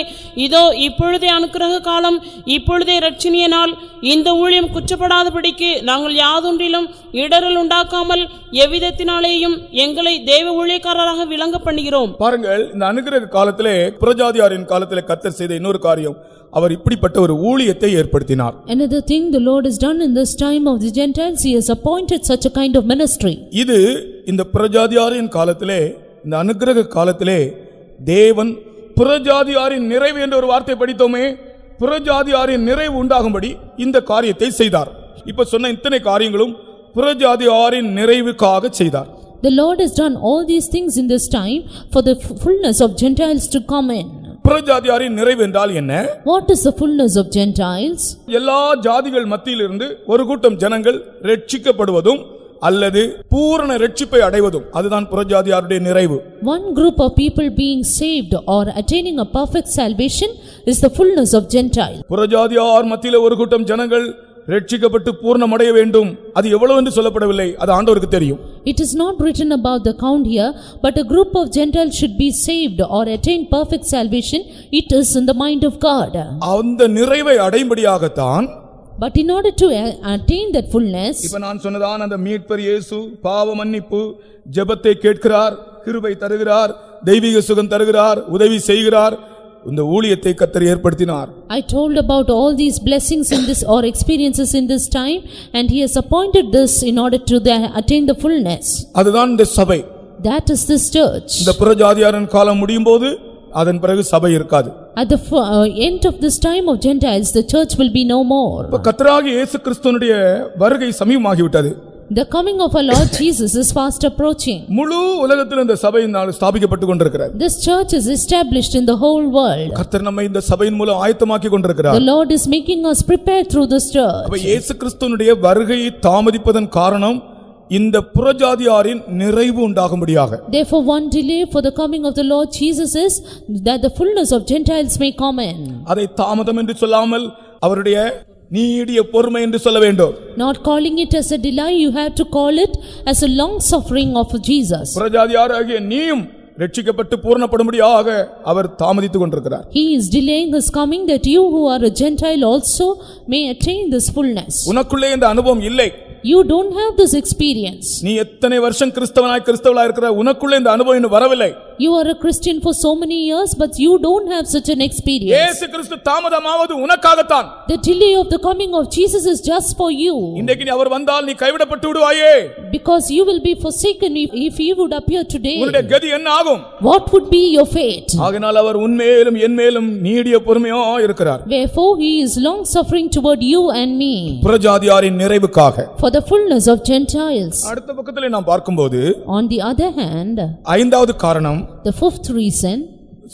இதோ இப்பொழுதே அனுக்கிரக காலம், இப்பொழுதே இரட்சணிய நாள். இந்த ஊழியம் குற்றப்படாதபடிக்கு நாங்கள் யாதொன்றிலும் இடரல் உண்டாக்காமல் எவ்விதத்தினாலேயும் எங்களை தேவ ஊழியக்காரராக விளங்க பண்ணுகிறோம். பாருங்கள், இந்த அனுக்கிரக காலத்திலே புறஜாதியாரின் காலத்திலே கர்த்தர் செய்த இன்னொரு காரியம், அவர் இப்படிப்பட்ட ஒரு ஊழியத்தை ஏற்படுத்தினார். Another thing the Lord has done in this time of the Gentiles, he has appointed such a kind of ministry. இது இந்த புறஜாதியாரின் காலத்திலே, இந்த அனுக்கிரக காலத்திலே தேவன் புறஜாதியாரின் நிறைவு என்ற ஒரு வார்த்தை படித்தோமே, புறஜாதியாரின் நிறைவு உண்டாகும்படி இந்த காரியத்தை செய்தார். இப்ப சொன்ன இத்தனை காரியங்களும் புறஜாதியாரின் நிறைவுக்காக செய்தார். The Lord has done all these things in this time for the fullness of Gentiles to come in. புறஜாதியாரின் நிறைவு என்றால் என்ன? What is the fullness of Gentiles? எல்லா ஜாதிகள் மத்தியிலிருந்து ஒரு கூட்டம் ஜனங்கள் ரட்சிக்கப்படுவதும் அல்லது பூரண ரட்சிப்பை அடைவதும், அதுதான் புறஜாதியாருடைய நிறைவு. One group of people being saved or attaining a perfect salvation is the fullness of Gentiles. புறஜாதியார் மத்தியிலே ஒரு கூட்டம் ஜனங்கள் ரட்சிக்கப்பட்டு பூர்ணமடைய வேண்டும். அது எவ்வளவு என்று சொல்லப்படவில்லை, அது ஆண்டவருக்கு தெரியும். It is not written about the count here, but a group of Gentiles should be saved or attain perfect salvation. It is in the mind of God. அந்த நிறைவை அடையும்படியாகத்தான், but in order to attain that fullness, இப்ப நான் சொன்னதான் அந்த மீட்பர் இயேசு பாவ மன்னிப்பு, ஜெபத்தை கேட்கிறார், கிருபை தருகிறார், தெய்வீக சுகம் தருகிறார், உதவி செய்கிறார். இந்த ஊழியத்தை கர்த்தர் ஏற்படுத்தினார். I told about all these blessings in this or experiences in this time, and he has appointed this in order to attain the fullness. அதுதான் இந்த சபை. That is this church. இந்த புறஜாதியாரின் காலம் முடியும் போது அதன் பிறகு சபை இருக்காது. At the end of this time of Gentiles, the church will be no more. இப்ப கர்த்தராகிய இயேசு கிறிஸ்துவினுடைய வருகை சமீபமாகிவிட்டது. The coming of our Lord Jesus is fast approaching. முழு உலகத்தில் இந்த சபை ஸ்தாபிக்கப்பட்டு கொண்டிருக்கிறது. This church is established in the whole world. கர்த்தர் நம்மை இந்த சபையின் மூலம் ஆயத்தமாக்கி கொண்டிருக்கிறார். The Lord is making us prepared through this church. அப்ப இயேசு கிறிஸ்துவினுடைய வருகையை தாமதிப்பதன் காரணம் இந்த புறஜாதியாரின் நிறைவு உண்டாகும்படியாக. Therefore one delay for the coming of the Lord Jesus is that the fullness of Gentiles may come in. அதை தாமதம் என்று சொல்லாமல் அவருடைய நீடிய பொறுமை என்று சொல்ல வேண்டும். Not calling it as a delay, you have to call it as a long suffering of Jesus. புறஜாதியாராகிய நீயும் ரட்சிக்கப்பட்டு பூரணப்படும்படியாக அவர் தாமதித்துக் கொண்டிருக்கிறார். He is delaying his coming that you who are a Gentile also may attain this fullness. உனக்குள்ளே இந்த அனுபவம் இல்லை. You don't have this experience. நீ எத்தனை வருஷம் கிறிஸ்தவளாய் இருக்கிற உனக்குள்ள இந்த அனுபவம் இன்னும் வரவில்லை. You are a Christian for so many years, but you don't have such an experience. இயேசு கிறிஸ்து தாமதமாவது உனக்காகத்தான். The delay of the coming of Jesus is just for you. இன்றைக்கு நீ அவர் வந்தால் நீ கைவிடப்பட்டு விடுவாயே. Because you will be forsaken if he would appear today. உன்னுடைய கதி என்ன ஆகும்? What would be your fate? ஆகையால் அவர் உன்மேலும் என்மேலும் நீடிய பொறுமையா இருக்கிறார். Wherefore he is long suffering toward you and me. புறஜாதியாரின் நிறைவுக்காக. For the fullness of Gentiles. அடுத்த பக்கத்திலே நாம் பார்க்கும்போது On the other hand, ஐந்தாவது காரணம், the fifth reason,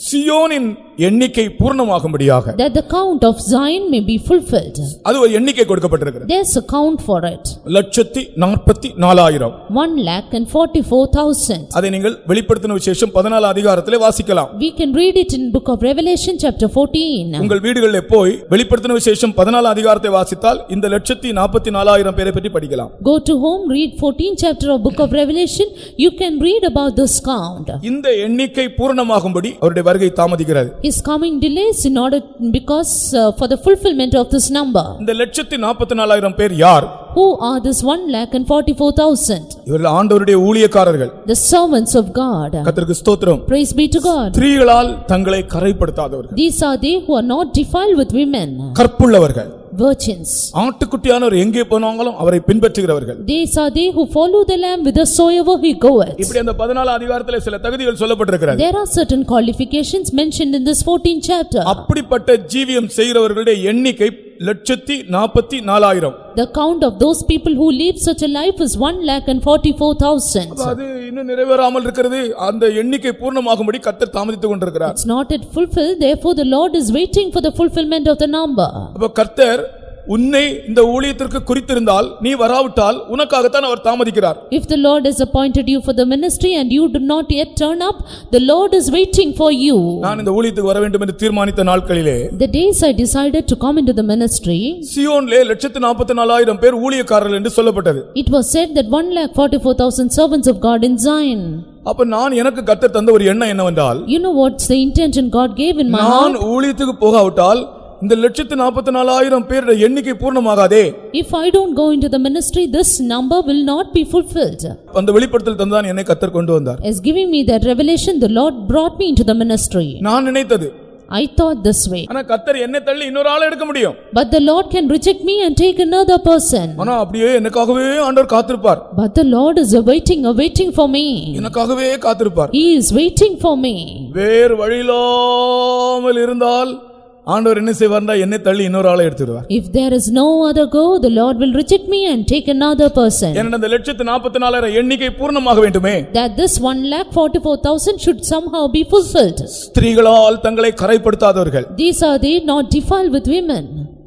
சியோனின் எண்ணிக்கை பூர்ணமாகும்படியாக, that the count of Zion may be fulfilled. அது ஒரு எண்ணிக்கை கொடுக்கப்பட்டிருக்கிறது. There's a count for it. 1,44,000. 1,44,000. அதை நீங்கள் வெளிப்படுத்தின விசேஷம் 14 அதிகாரத்திலே வாசிக்கலாம். We can read it in book of Revelation chapter 14. உங்கள் வீடுகளிலே போய் வெளிப்படுத்தின விசேஷம் 14 அதிகாரத்தை வாசித்தால் இந்த 1,44,000 பேரை பற்றி படிக்கலாம். Go to home, read 14th chapter of book of Revelation. You can read about this count. இந்த எண்ணிக்கை பூர்ணமாகும்படி அவருடைய வருகை தாமதிக்கிறது. His coming delays in order because for the fulfillment of this number. இந்த 1,44,000 பேர் யார்? Who are this 1,44,000? இவர்கள் ஆண்டவருடைய ஊழியக்காரர்கள். The servants of God. கர்த்தருக்கு ஸ்தோத்திரம். Praise be to God. ஸ்திரீகளால் தங்களை கரைப்படுத்தாதவர்கள். These are they who are not defiled with women. கற்புள்ளவர்கள். Virgins. ஆட்டுக்குட்டியானவர் எங்கே போனாலும் அவரை பின்பற்றுகிறவர்கள். These are they who follow the lamb whithersoever he goeth. இப்படி அந்த 14 அதிகாரத்திலே சில தகுதிகள் சொல்லப்பட்டிருக்கிறது. There are certain qualifications mentioned in this 14th chapter. அப்படிப்பட்ட ஜீவியம் செய்கிறவர்களுடைய எண்ணிக்கை 1,44,000. The count of those people who live such a life is 1,44,000. அது இன்னும் நிறைவேறாமல் இருக்கிறது. அந்த எண்ணிக்கை பூர்ணமாகும்படி கர்த்தர் தாமதித்துக் கொண்டிருக்கிறார். It's not yet fulfilled, therefore the Lord is waiting for the fulfillment of the number. அப்ப கர்த்தர் உன்னை இந்த ஊழியத்திற்கு குறித்திருந்தால் நீ வராவிட்டால் உனக்காகத்தான் அவர் தாமதிக்கிறார். If the Lord has appointed you for the ministry and you do not yet turn up, the Lord is waiting for you. நான் இந்த ஊழியத்துக்கு வர வேண்டும் என்று தீர்மானித்த நாட்களிலே, The days I decided to come into the ministry, சியோனிலே 1,44,000 பேர் ஊழியக்காரர்கள் என்று சொல்லப்பட்டது. it was said that 1,44,000 servants of God in Zion. அப்ப நான் எனக்கு கர்த்தர் தந்த ஒரு எண்ணம் என்னவென்றால், You know what's the intention God gave in my நான் heart? ஊழியத்துக்கு போகாவிட்டால் இந்த 1,44,000 பேருடைய எண்ணிக்கை பூர்ணமாகாதே. If I don't go into the ministry, this number will not be fulfilled. அந்த வெளிப்படுத்தல் தந்தான் என்னை கர்த்தர் கொண்டு வந்தார். As giving me that revelation, the Lord brought me into the ministry. நான் நினைத்தது, I thought this way. ஆனா கர்த்தர் என்னை தள்ளி இன்னொரு ஆளை எடுக்க முடியும். But the Lord can reject me and take another person. ஆனா அப்படியே எனக்காகவே ஆண்டவர் காத்திருப்பார். But the Lord is awaiting for me. எனக்காகவே காத்திருப்பார். He is waiting for me. வேறு வழியில்லாமல் இருந்தால் ஆண்டவர் என்ன செய்வார்னா என்னை தள்ளி இன்னொரு ஆளை எடுத்துடுவார். If there is no other go, the Lord will reject me and take another person. ஏன்னா இந்த 1,44,000 எண்ணிக்கை பூர்ணமாக வேண்டுமே. That this 1,44,000 should somehow be fulfilled. ஸ்திரீகளால் தங்களை கரைப்படுத்தாதவர்கள், These are they not defiled with women.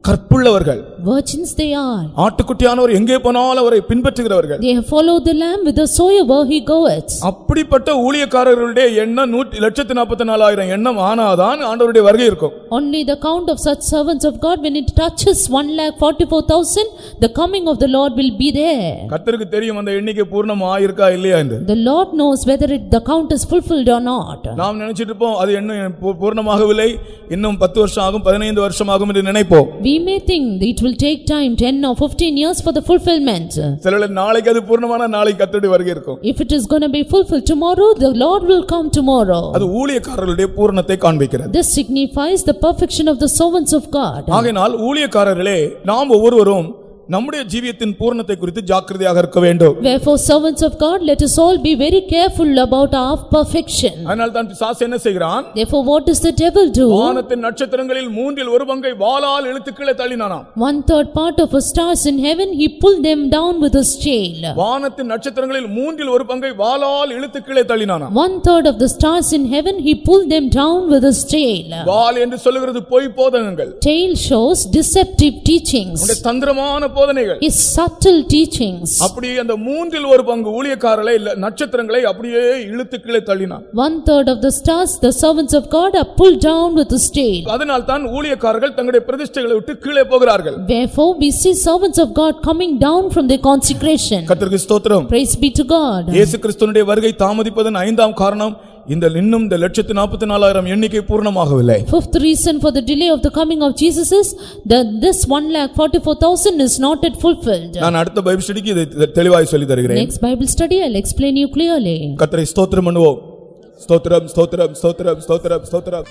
கற்புள்ளவர்கள், Virgins they are. ஆட்டுக்குட்டியானவர் எங்கே போனாலும் அவரை பின்பற்றுகிறவர்கள். They have followed the lamb whithersoever he goeth. அப்படிப்பட்ட ஊழியக்காரர்களுடைய எண்ணம் 1,44,000 எண்ணம் ஆனாதான் ஆண்டவருடைய வருகை இருக்கும். Only the count of such servants of God, when it touches 1,44,000, the coming of the Lord will be there. கர்த்தருக்கு தெரியும் அந்த எண்ணிக்கை பூர்ணம் ஆயிருக்கா இல்லையா என்று. The Lord knows whether the count is fulfilled or not. நாம் நினைச்சிட்டு இருப்போம் அது இன்னும் பூர்ணமாகவில்லை, இன்னும் 10 வருஷம் ஆகும், 15 வருஷம் ஆகும் என்று நினைப்போம். We may think that it will take time, 10 or 15 years for the fulfillment. சிலர் நாளைக்கு அது பூர்ணமான நாளைக்கு கர்த்தருடைய வருகை இருக்கும். If it is going to be fulfilled tomorrow, the Lord will come tomorrow. அது ஊழியக்காரர்களுடைய பூரணத்தை காண்பிக்கிறது. This signifies the perfection of the servants of God. ஆகையால் ஊழியக்காரர்களே நாம் ஒவ்வொருவரும் நம்முடைய ஜீவியத்தின் பூரணத்தை குறித்து ஜாக்கிரதையாக இருக்க வேண்டும். Wherefore servants of God, let us all be very careful about our perfection. அதனால் தான் பிசாசு என்ன செய்கிறான்? Therefore what does the devil do? வானத்தின் நட்சத்திரங்களில் 1/3 வாளால் இழுத்து கீழே தள்ளினானாம். 1/3 part of the stars in heaven he pulled them down with his tail. வானத்தின் நட்சத்திரங்களில் 1/3 வாளால் இழுத்து கீழே தள்ளினானாம். 1/3 of the stars in heaven he pulled them down with his tail. வாள் என்று சொல்லுகிறது பொய் போதகங்கள். Tail shows deceptive teachings. உடைய தந்திரமான போதனைகள். His subtle teachings. அப்படியே அந்த 1/3 ஊழியக்காரரை நட்சத்திரங்களை அப்படியே இழுத்து கீழே தள்ளினான். 1/3 of the stars, the servants of God, are pulled down with his tail. அதனால் தான் ஊழியக்காரர்கள் தங்களுடைய பிரதிஷ்டைகளை விட்டு கீழே போகிறார்கள். Therefore we see servants of God coming down from their consecration. கர்த்தருக்கு ஸ்தோத்திரம். Praise be to God. இயேசு கிறிஸ்துவினுடைய வருகை தாமதிப்பதன் 5ஆம் காரணம் இன்னும் இந்த 144,000 எண்ணிக்கை பூர்ணமாகவில்லை. Fifth reason for the delay of the coming of Jesus is that this 1,44,000 is not yet fulfilled. நான் அடுத்த பைபிள் ஸ்டடிக்கு இதை தெளிவாய் சொல்லி தருகிறேன். Next Bible study I'll explain you clearly. கர்த்தரை ஸ்தோத்திரம் பண்ணுவோம். ஸ்தோத்திரம் ஸ்தோத்திரம் ஸ்தோத்திரம் ஸ்தோத்திரம் ஸ்தோத்திரம்.